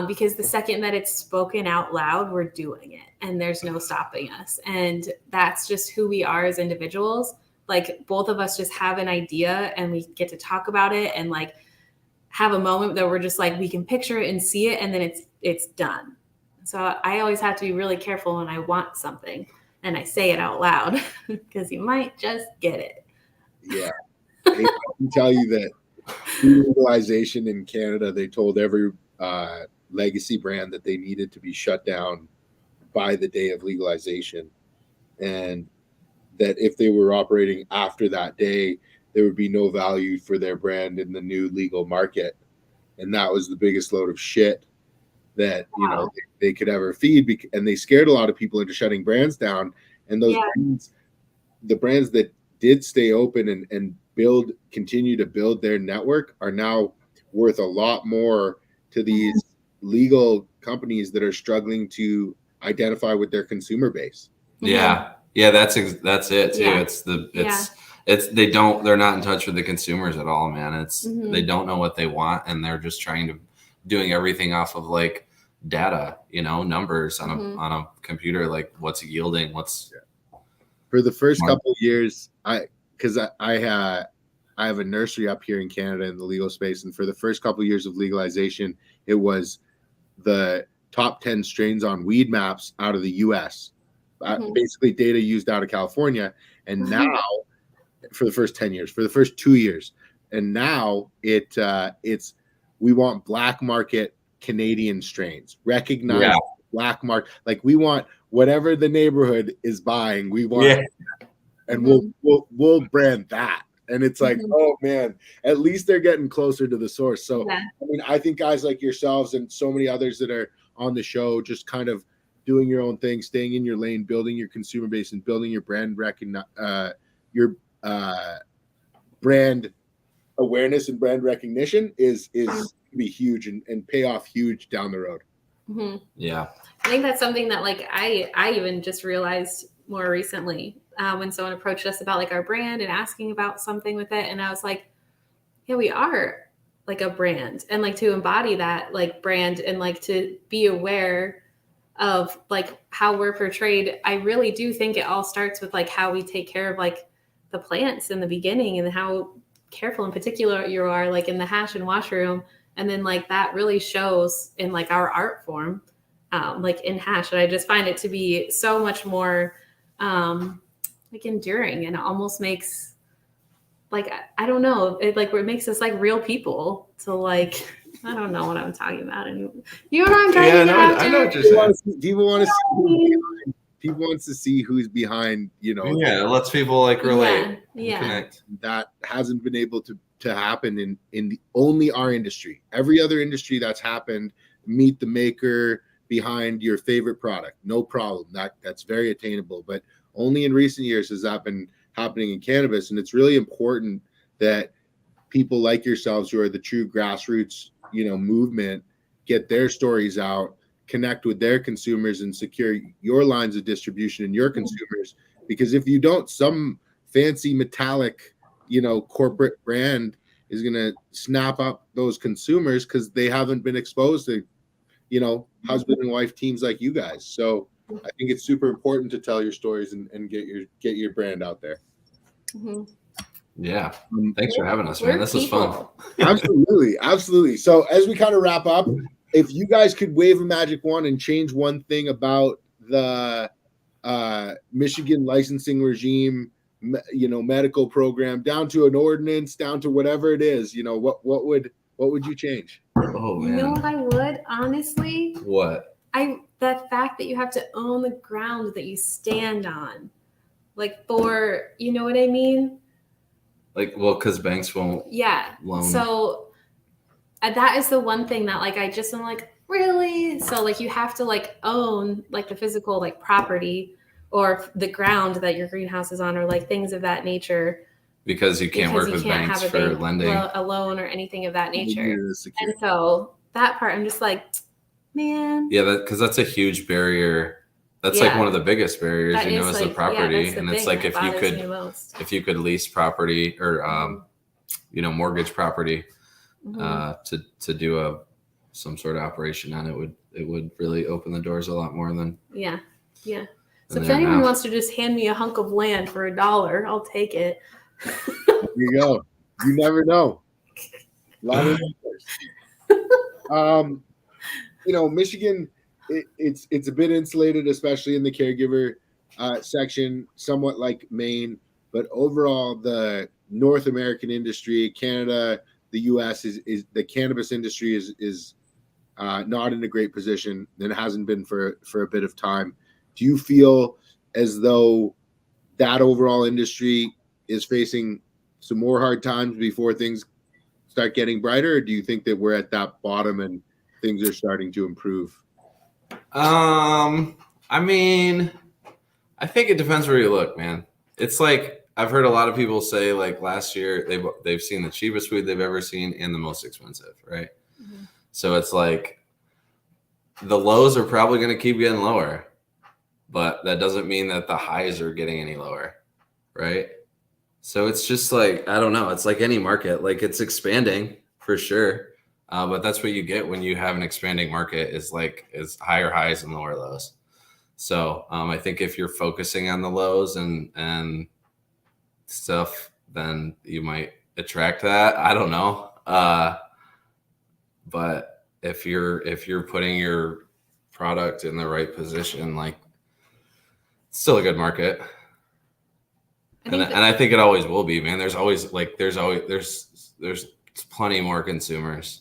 because the second that it's spoken out loud, we're doing it, and there's no stopping us. And that's just who we are as individuals. Like, both of us just have an idea and we get to talk about it and like have a moment that we're just like, we can picture it and see it, and then it's done. So I always have to be really careful when I want something and I say it out loud, because you might just get it. Yeah. I can tell you that legalization in Canada, they told every legacy brand that they needed to be shut down by the day of legalization, and that if they were operating after that day, there would be no value for their brand in the new legal market. And that was the biggest load of shit that Wow. they could ever feed, and they scared a lot of people into shutting brands down. And those Yeah. brands, the brands that did stay open and continue to build their network, are now worth a lot more to these legal companies that are struggling to identify with their consumer base. Yeah. Yeah, that's it too. Yeah. They're not in touch with the consumers at all, man. They Mhm. don't know what they want, and they're just doing everything off of like data, numbers on a computer, like what's yielding, For the first couple of years, I have a nursery up here in Canada in the legal space, and for the first couple of years of legalization, it was the top 10 strains on weed maps out of the US. Basically data used out of California. And now, for the first 10 years, for the first 2 years, and now it's we want black market Canadian strains, recognized black market. Like, we want whatever the neighborhood is buying, we want, and we'll brand that. And it's like, oh man, at least they're getting closer to the source. So I mean, I think guys like yourselves and so many others that are on the show, just kind of doing your own thing, staying in your lane, building your consumer base, and building your brand brand awareness and brand recognition is be huge and pay off huge down the road. Yeah, I think that's something that like I even just realized more recently when someone approached us about like our brand and asking about something with it, and I was like, yeah, we are like a brand, and like to embody that like brand and like to be aware of like how we're portrayed. I really do think it all starts with like how we take care of like the plants in the beginning and how careful in particular you are like in the hash and wash room, and then like that really shows in like our art form, like in hash. And I just find it to be so much more like enduring, and it almost makes like, I don't know, it like it makes us like real people to like, I don't know what I'm talking about anymore. You know what I'm trying to get after? I know what you're saying. People want to see people wants to see who's behind, Yeah, it lets people like relate, connect. That hasn't been able to happen in only our industry. Every other industry that's happened, meet the maker behind your favorite product, no problem. That's very attainable. But only in recent years has that been happening in cannabis, and it's really important that people like yourselves, who are the true grassroots, movement, get their stories out, connect with their consumers, and secure your lines of distribution and your consumers. Because if you don't, some fancy metallic, corporate brand is going to snap up those consumers because they haven't been exposed to, husband and wife teams like you guys. So I think it's super important to tell your stories and get your brand out there. Yeah. Thanks for having us, man. This is fun. Absolutely. So as we kind of wrap up, if you guys could wave a magic wand and change one thing about the Michigan licensing regime, medical program, down to an ordinance, down to whatever it is, what would you change? Oh man. You know what I would, honestly? What? That fact that you have to own the ground that you stand on. Like, for, you know what I mean? Like, well, because banks won't loan. So that is the one thing that like I just am like, really? So like you have to like own like the physical like property or the ground that your greenhouse is on, or like things of that nature. Because you can't work with banks for lending a loan or anything of that nature. And so that part, I'm just like, man. Yeah, because that's a huge barrier. That's like one of the biggest barriers, is the property. And it's like if you could lease property or mortgage property to do some sort of operation on it would really open the doors a lot more than So if anyone wants to just hand me a hunk of land for $1, I'll take it. There you go. You never know. Michigan, it's a bit insulated, especially in the caregiver section, somewhat like Maine. But overall, the North American industry, Canada, the U.S. is the cannabis industry is not in a great position, and it hasn't been for a bit of time. Do you feel as though that overall industry is facing some more hard times before things start getting brighter, or do you think that we're at that bottom and things are starting to improve? I mean, I think it depends where you look, man. It's like I've heard a lot of people say like last year they've seen the cheapest weed they've ever seen and the most expensive, right? Mm-hmm. So it's like the lows are probably going to keep getting lower, but that doesn't mean that the highs are getting any lower, right? So it's just like, I don't know. It's like any market, like it's expanding for sure. But that's what you get when you have an expanding market is higher highs and lower lows. So I think if you're focusing on the lows and stuff, then you might attract that. I don't know. But if you're putting your product in the right position, like it's still a good market. And I think it always will be, man. There's plenty more consumers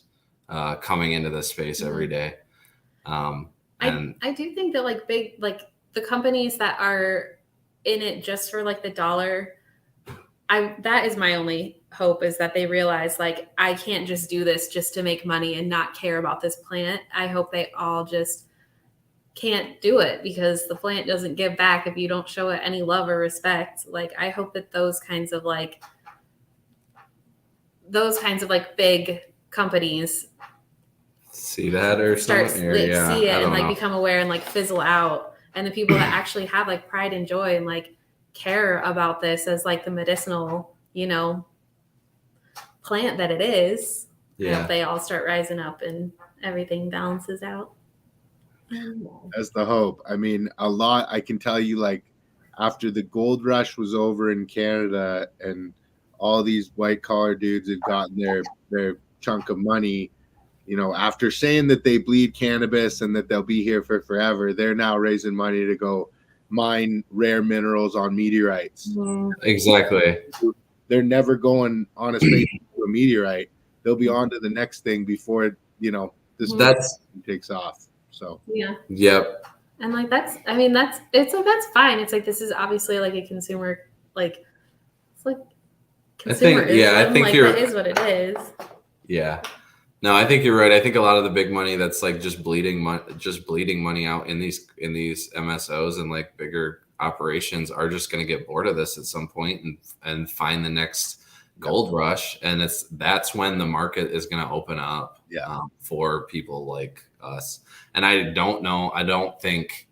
coming into this space every day. And I do think that like big, like the companies that are in it just for like the dollar, that is my only hope, is that they realize like, I can't just do this just to make money and not care about this plant. I hope they all just can't do it because the plant doesn't give back if you don't show it any love or respect. Like, I hope that those kinds of like big companies see that or start something, see it and like become aware and like fizzle out, and the people that actually have like pride and joy and like care about this as like the medicinal, plant that it is. I hope they all start rising up and everything balances out. That's the hope. I mean, I can tell you, like, after the gold rush was over in Canada and all these white collar dudes had gotten their chunk of money, after saying that they bleed cannabis and that they'll be here for forever, they're now raising money to go mine rare minerals on meteorites. Exactly. They're never going on a space to a meteorite. They'll be on to the next thing before this takes off. So yeah. Yep. And like that's fine. It's like this is obviously like a consumer, like it's like consumerism. I think that is what it is. Yeah. No, I think you're right. I think a lot of the big money that's like just bleeding money out in these MSOs and like bigger operations are just going to get bored of this at some point and find the next gold rush, and that's when the market is going to open up for people like us. And I don't think,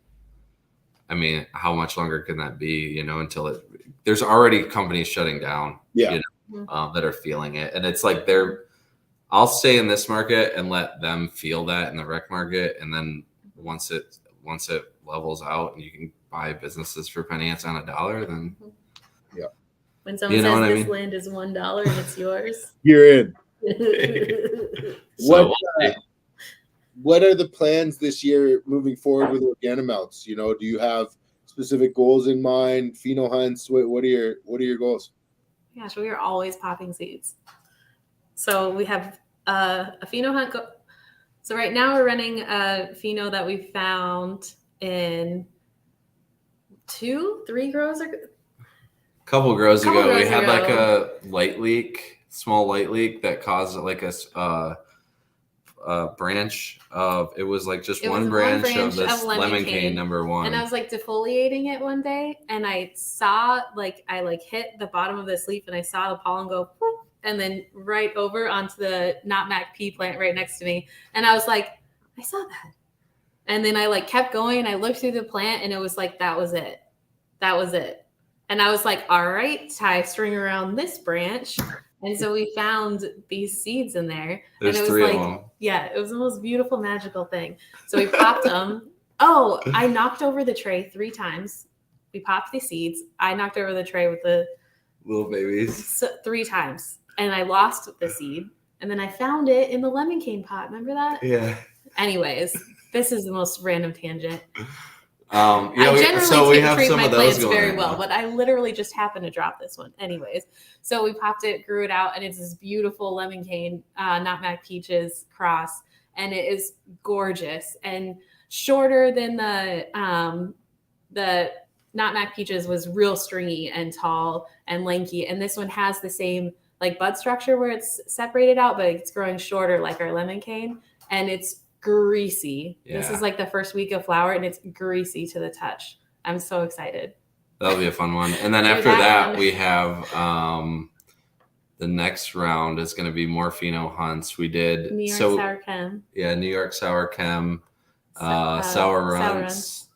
I mean, how much longer can that be, until there's already companies shutting down, that are feeling it. And it's like I'll stay in this market and let them feel that in the rec market. And then once it levels out and you can buy businesses for penny on a dollar, then when someone says this land is $1 and it's yours, you're in. So what are the plans this year moving forward with ORGANIMELTS? Do you have specific goals in mind? Pheno hunts? What are your goals? Gosh, we are always popping seeds. So we have a pheno hunt. So right now we're running a pheno that we found in 2-3 grows. Couple grows ago, we had like a small light leak that caused like a branch of, it was like just one branch of this lemon cane number 1. And I was like defoliating it one day and I saw I hit the bottom of this leaf and I saw the pollen go whoop, and then right over onto the Nutmeg pea plant right next to me. And I was like, I saw that. And then I kept going and I looked through the plant and it was like, that was it. And I was like, all right, tie string around this branch. And so we found these seeds in there. There's and it was 3 of them. Yeah, it was the most beautiful, magical thing. So we popped them. Oh, I knocked over the tray 3 times. We popped the seeds. I knocked over the tray with the little babies 3 times. And I lost the seed. And then I found it in the lemon cane pot. Remember that? Yeah. Anyways, this is the most random tangent. I generally have treat some my of those plants going very on. well, but I literally just happened to drop this one. Anyways, so we popped it, grew it out, and it's this beautiful lemon cane, Nutmeg peaches cross, and it is gorgeous and shorter than the Nutmeg peaches was real stringy and tall and lanky, and this one has the same bud structure where it's separated out, but it's growing shorter like our lemon cane, and it's greasy. This Yeah. is like the first week of flower, and it's greasy to the touch. I'm so excited. That'll be a fun one. And then Do after that that, one. we have the next round is going to be more pheno hunts. We did New York Sour Chem. Yeah, New York Sour Chem, Sour Sour Runs. Runs.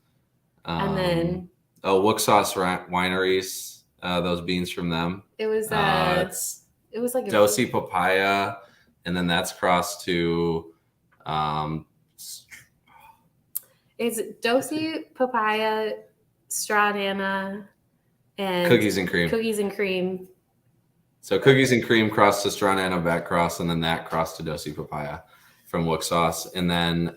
And then Wooksauce Wineries, those beans from them. it was It's it was like Dosi Papaya, and then that's crossed to it's Dosi Papaya, Stradana, and Cookies and Cream. Cookies and Cream. So Cookies and Cream crossed to Stradana back cross, and then that crossed to Dosi Papaya from Wooksauce. And then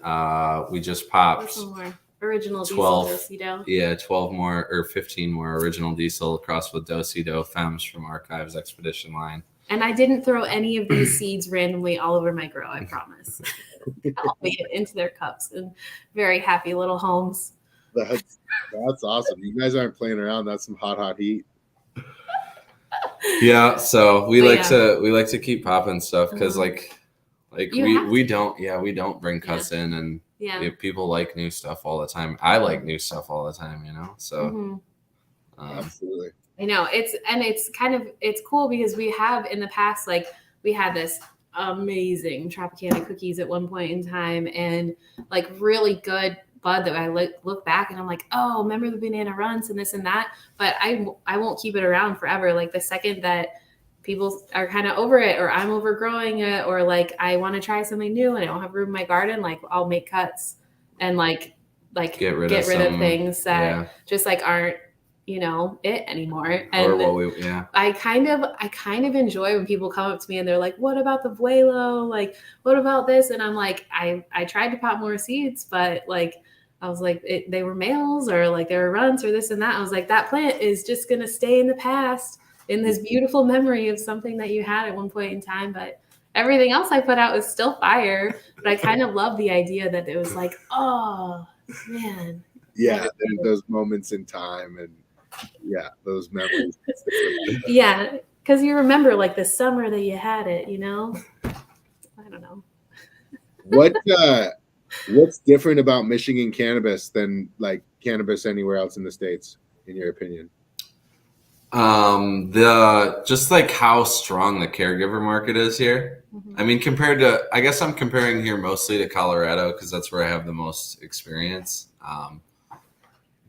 we just popped Some more original 12 diesel Dosi-Do. Yeah, 12 more or 15 more original diesel crossed with Dosi-Do Femmes from Archives Expedition line. And I didn't throw any of these seeds randomly all over my grow, I promise. I'll made it into their cups in very happy little homes. That's awesome. You guys aren't playing around. That's some hot heat. Yeah, so we But like to keep popping stuff because like You we don't bring cuts in, and Yeah. people like new stuff all the time. I like new stuff all the time, so Mhm. Absolutely. I know it's cool because we have in the past, like we had this amazing Tropicana cookies at one point in time, and like really good bud that I look back and I'm like, oh, remember the banana runs and this and that. But I won't keep it around forever. Like the second that people are kind of over it, or I'm overgrowing it, or like I want to try something new and I don't have room in my garden, like I'll make cuts and like get rid of some, things that just like aren't it anymore. And or what I kind of enjoy when people come up to me and they're like, what about the Vuelo? Like, what about this? And I'm like, I tried to pop more seeds, but like, I was like, they were males, or like they were runts or this and that. I was like, that plant is just going to stay in the past in this beautiful memory of something that you had at one point in time. But everything else I put out was still fire. But I kind of love the idea that it was like, oh man. Yeah, there's those moments in time, and those memories. Yeah, because you remember like the summer that you had it, I don't know. What's different about Michigan cannabis than like cannabis anywhere else in the States, in your opinion? Just like how strong the caregiver market is here. Mm-hmm. I mean, compared to, I guess I'm comparing here mostly to Colorado because that's where I have the most experience.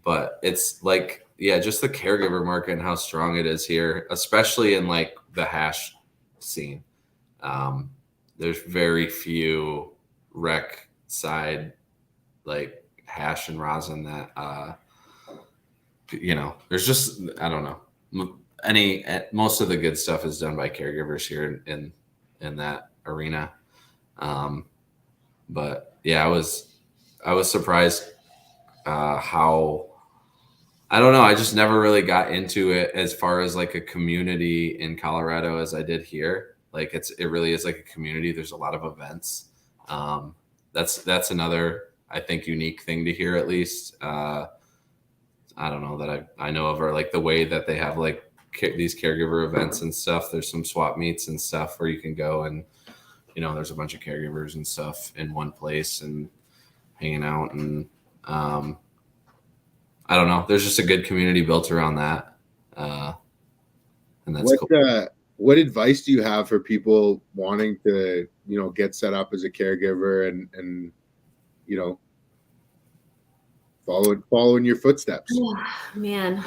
But it's like, just the caregiver market and how strong it is here, especially in like the hash scene. There's very few rec side like hash and rosin that there's just, I don't know, most of the good stuff is done by caregivers here in that arena. But I was surprised how, I don't know, I just never really got into it as far as like a community in Colorado as I did here. Like it really is like a community. There's a lot of events. That's another, I think, unique thing to hear, at least. I don't know that I know of, or like the way that they have like these caregiver events and stuff. There's some swap meets and stuff where you can go and, there's a bunch of caregivers and stuff in one place and hanging out. And I don't know, there's just a good community built around that. And that's cool. What advice do you have for people wanting to, get set up as a caregiver and follow in your footsteps? Oh, man.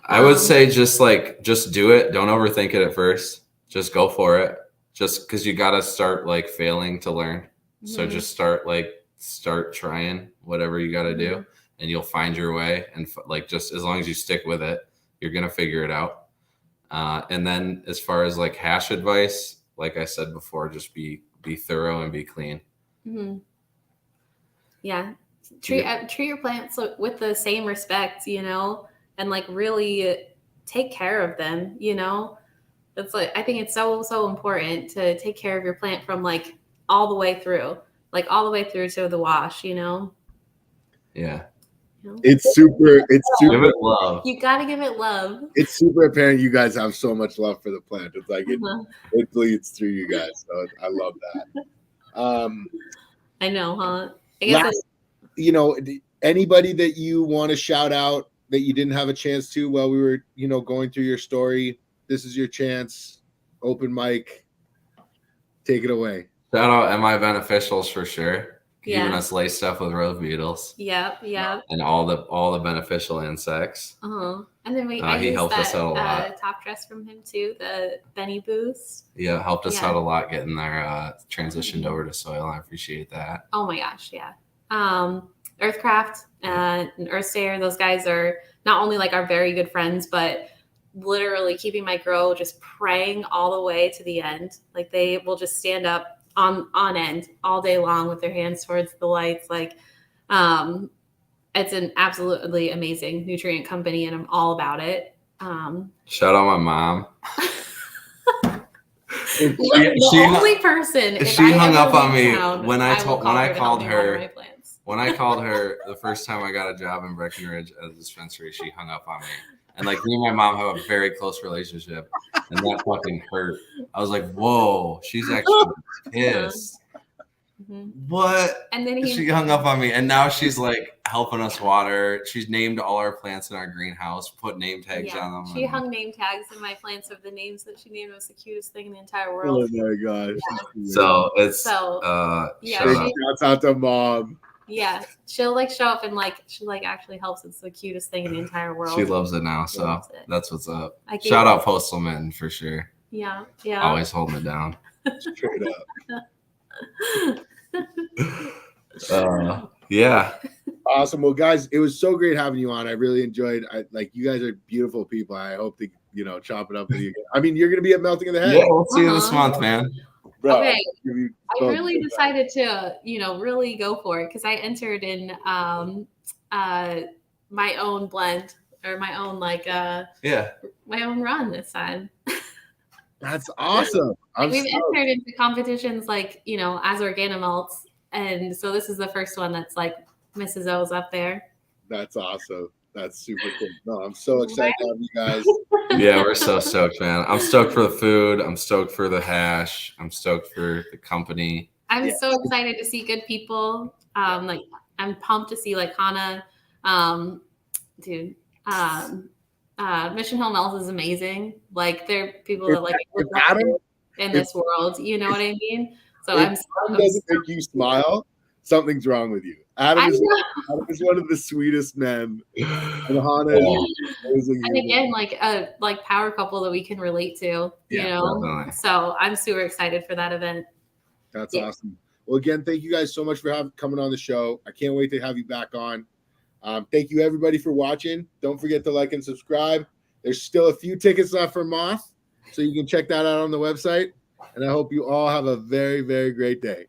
I would say just do it. Don't overthink it at first. Just go for it. Just because you got to start like failing to learn. Mm-hmm. So just start trying whatever you got to do, and you'll find your way. And like, just as long as you stick with it, you're going to figure it out. And then as far as like hash advice, like I said before, just be thorough and be clean. Mm-hmm. Yeah. Treat your plants with the same respect, and like really take care of them, It's like, I think it's so important to take care of your plant from like all the way through to the wash, Yeah. It's super give it love. You got to give it love. It's super apparent you guys have so much love for the plant. It's like it bleeds through you guys. So I love that. I know, huh? I guess Anybody that you want to shout out that you didn't have a chance to while we were, going through your story, this is your chance. Open mic. Take it away. Shout out MI Beneficials for sure. Yeah. Keeping us laced up with rose beetles. Yep. And all the beneficial insects. Uh-huh. And then he used helped us out a lot. Top dress from him too, the Benny Boost. Yeah, helped us out a lot getting there transitioned over to soil. I appreciate that. Oh my gosh, yeah. Earthcraft and Earthstayer, those guys are not only like our very good friends, but literally keeping my grow just praying all the way to the end. Like they will just stand up on end all day long with their hands towards the lights. Like it's an absolutely amazing nutrient company and I'm all about it. Shout out my mom. the only person she hung up on me when I called her the first time I got a job in Breckenridge at a dispensary. She hung up on me, and like me and my mom have a very close relationship, and that fucking hurt. I was like, whoa, she's actually pissed. Mm-hmm. What? And then she hung up on me, and now she's like helping us water. She's named all our plants in our greenhouse, put name tags on them. She hung name tags in my plants of the names that she named was the cutest thing in the entire world. Oh my gosh! Yeah. So it's shouts out to mom. Yeah, she'll like show up and like she like actually helps. It's the cutest thing in the entire world. She loves it now, so that's what's up. Shout out Postal Mitten for sure. Yeah. Always holding it down. Straight up. Yeah. Awesome. Well, guys, it was so great having you on. I really enjoyed. You guys are beautiful people. I hope to chop it up with you again. I mean, you're gonna be at Melting in the Head. Yeah, we'll see you this month, man. Bro, okay. I really decided to, really go for it because I entered in my own blend or my own my own run this time. That's awesome. We've entered into competitions as ORGANIMELTS, and so this is the first one that's like Mrs. O's up there. That's awesome. That's super cool. No, I'm so excited to have you guys. Yeah, we're so stoked, man. I'm stoked for the food. I'm stoked for the hash. I'm stoked for the company. I'm so excited to see good people. I'm pumped to see like Hannah. Mission Hill Melts is amazing. Like they're people that like in this world. You know what I mean? So Adam doesn't make you smile, something's wrong with you. Adam is one of the sweetest men. And Hannah is amazing. And again, like a power couple that we can relate to, you know. Definitely. So I'm super excited for that event. That's awesome. Well, again, thank you guys so much for coming on the show. I can't wait to have you back on. Thank you everybody for watching. Don't forget to like and subscribe. There's still a few tickets left for Moth, so you can check that out on the website. And I hope you all have a very, very great day.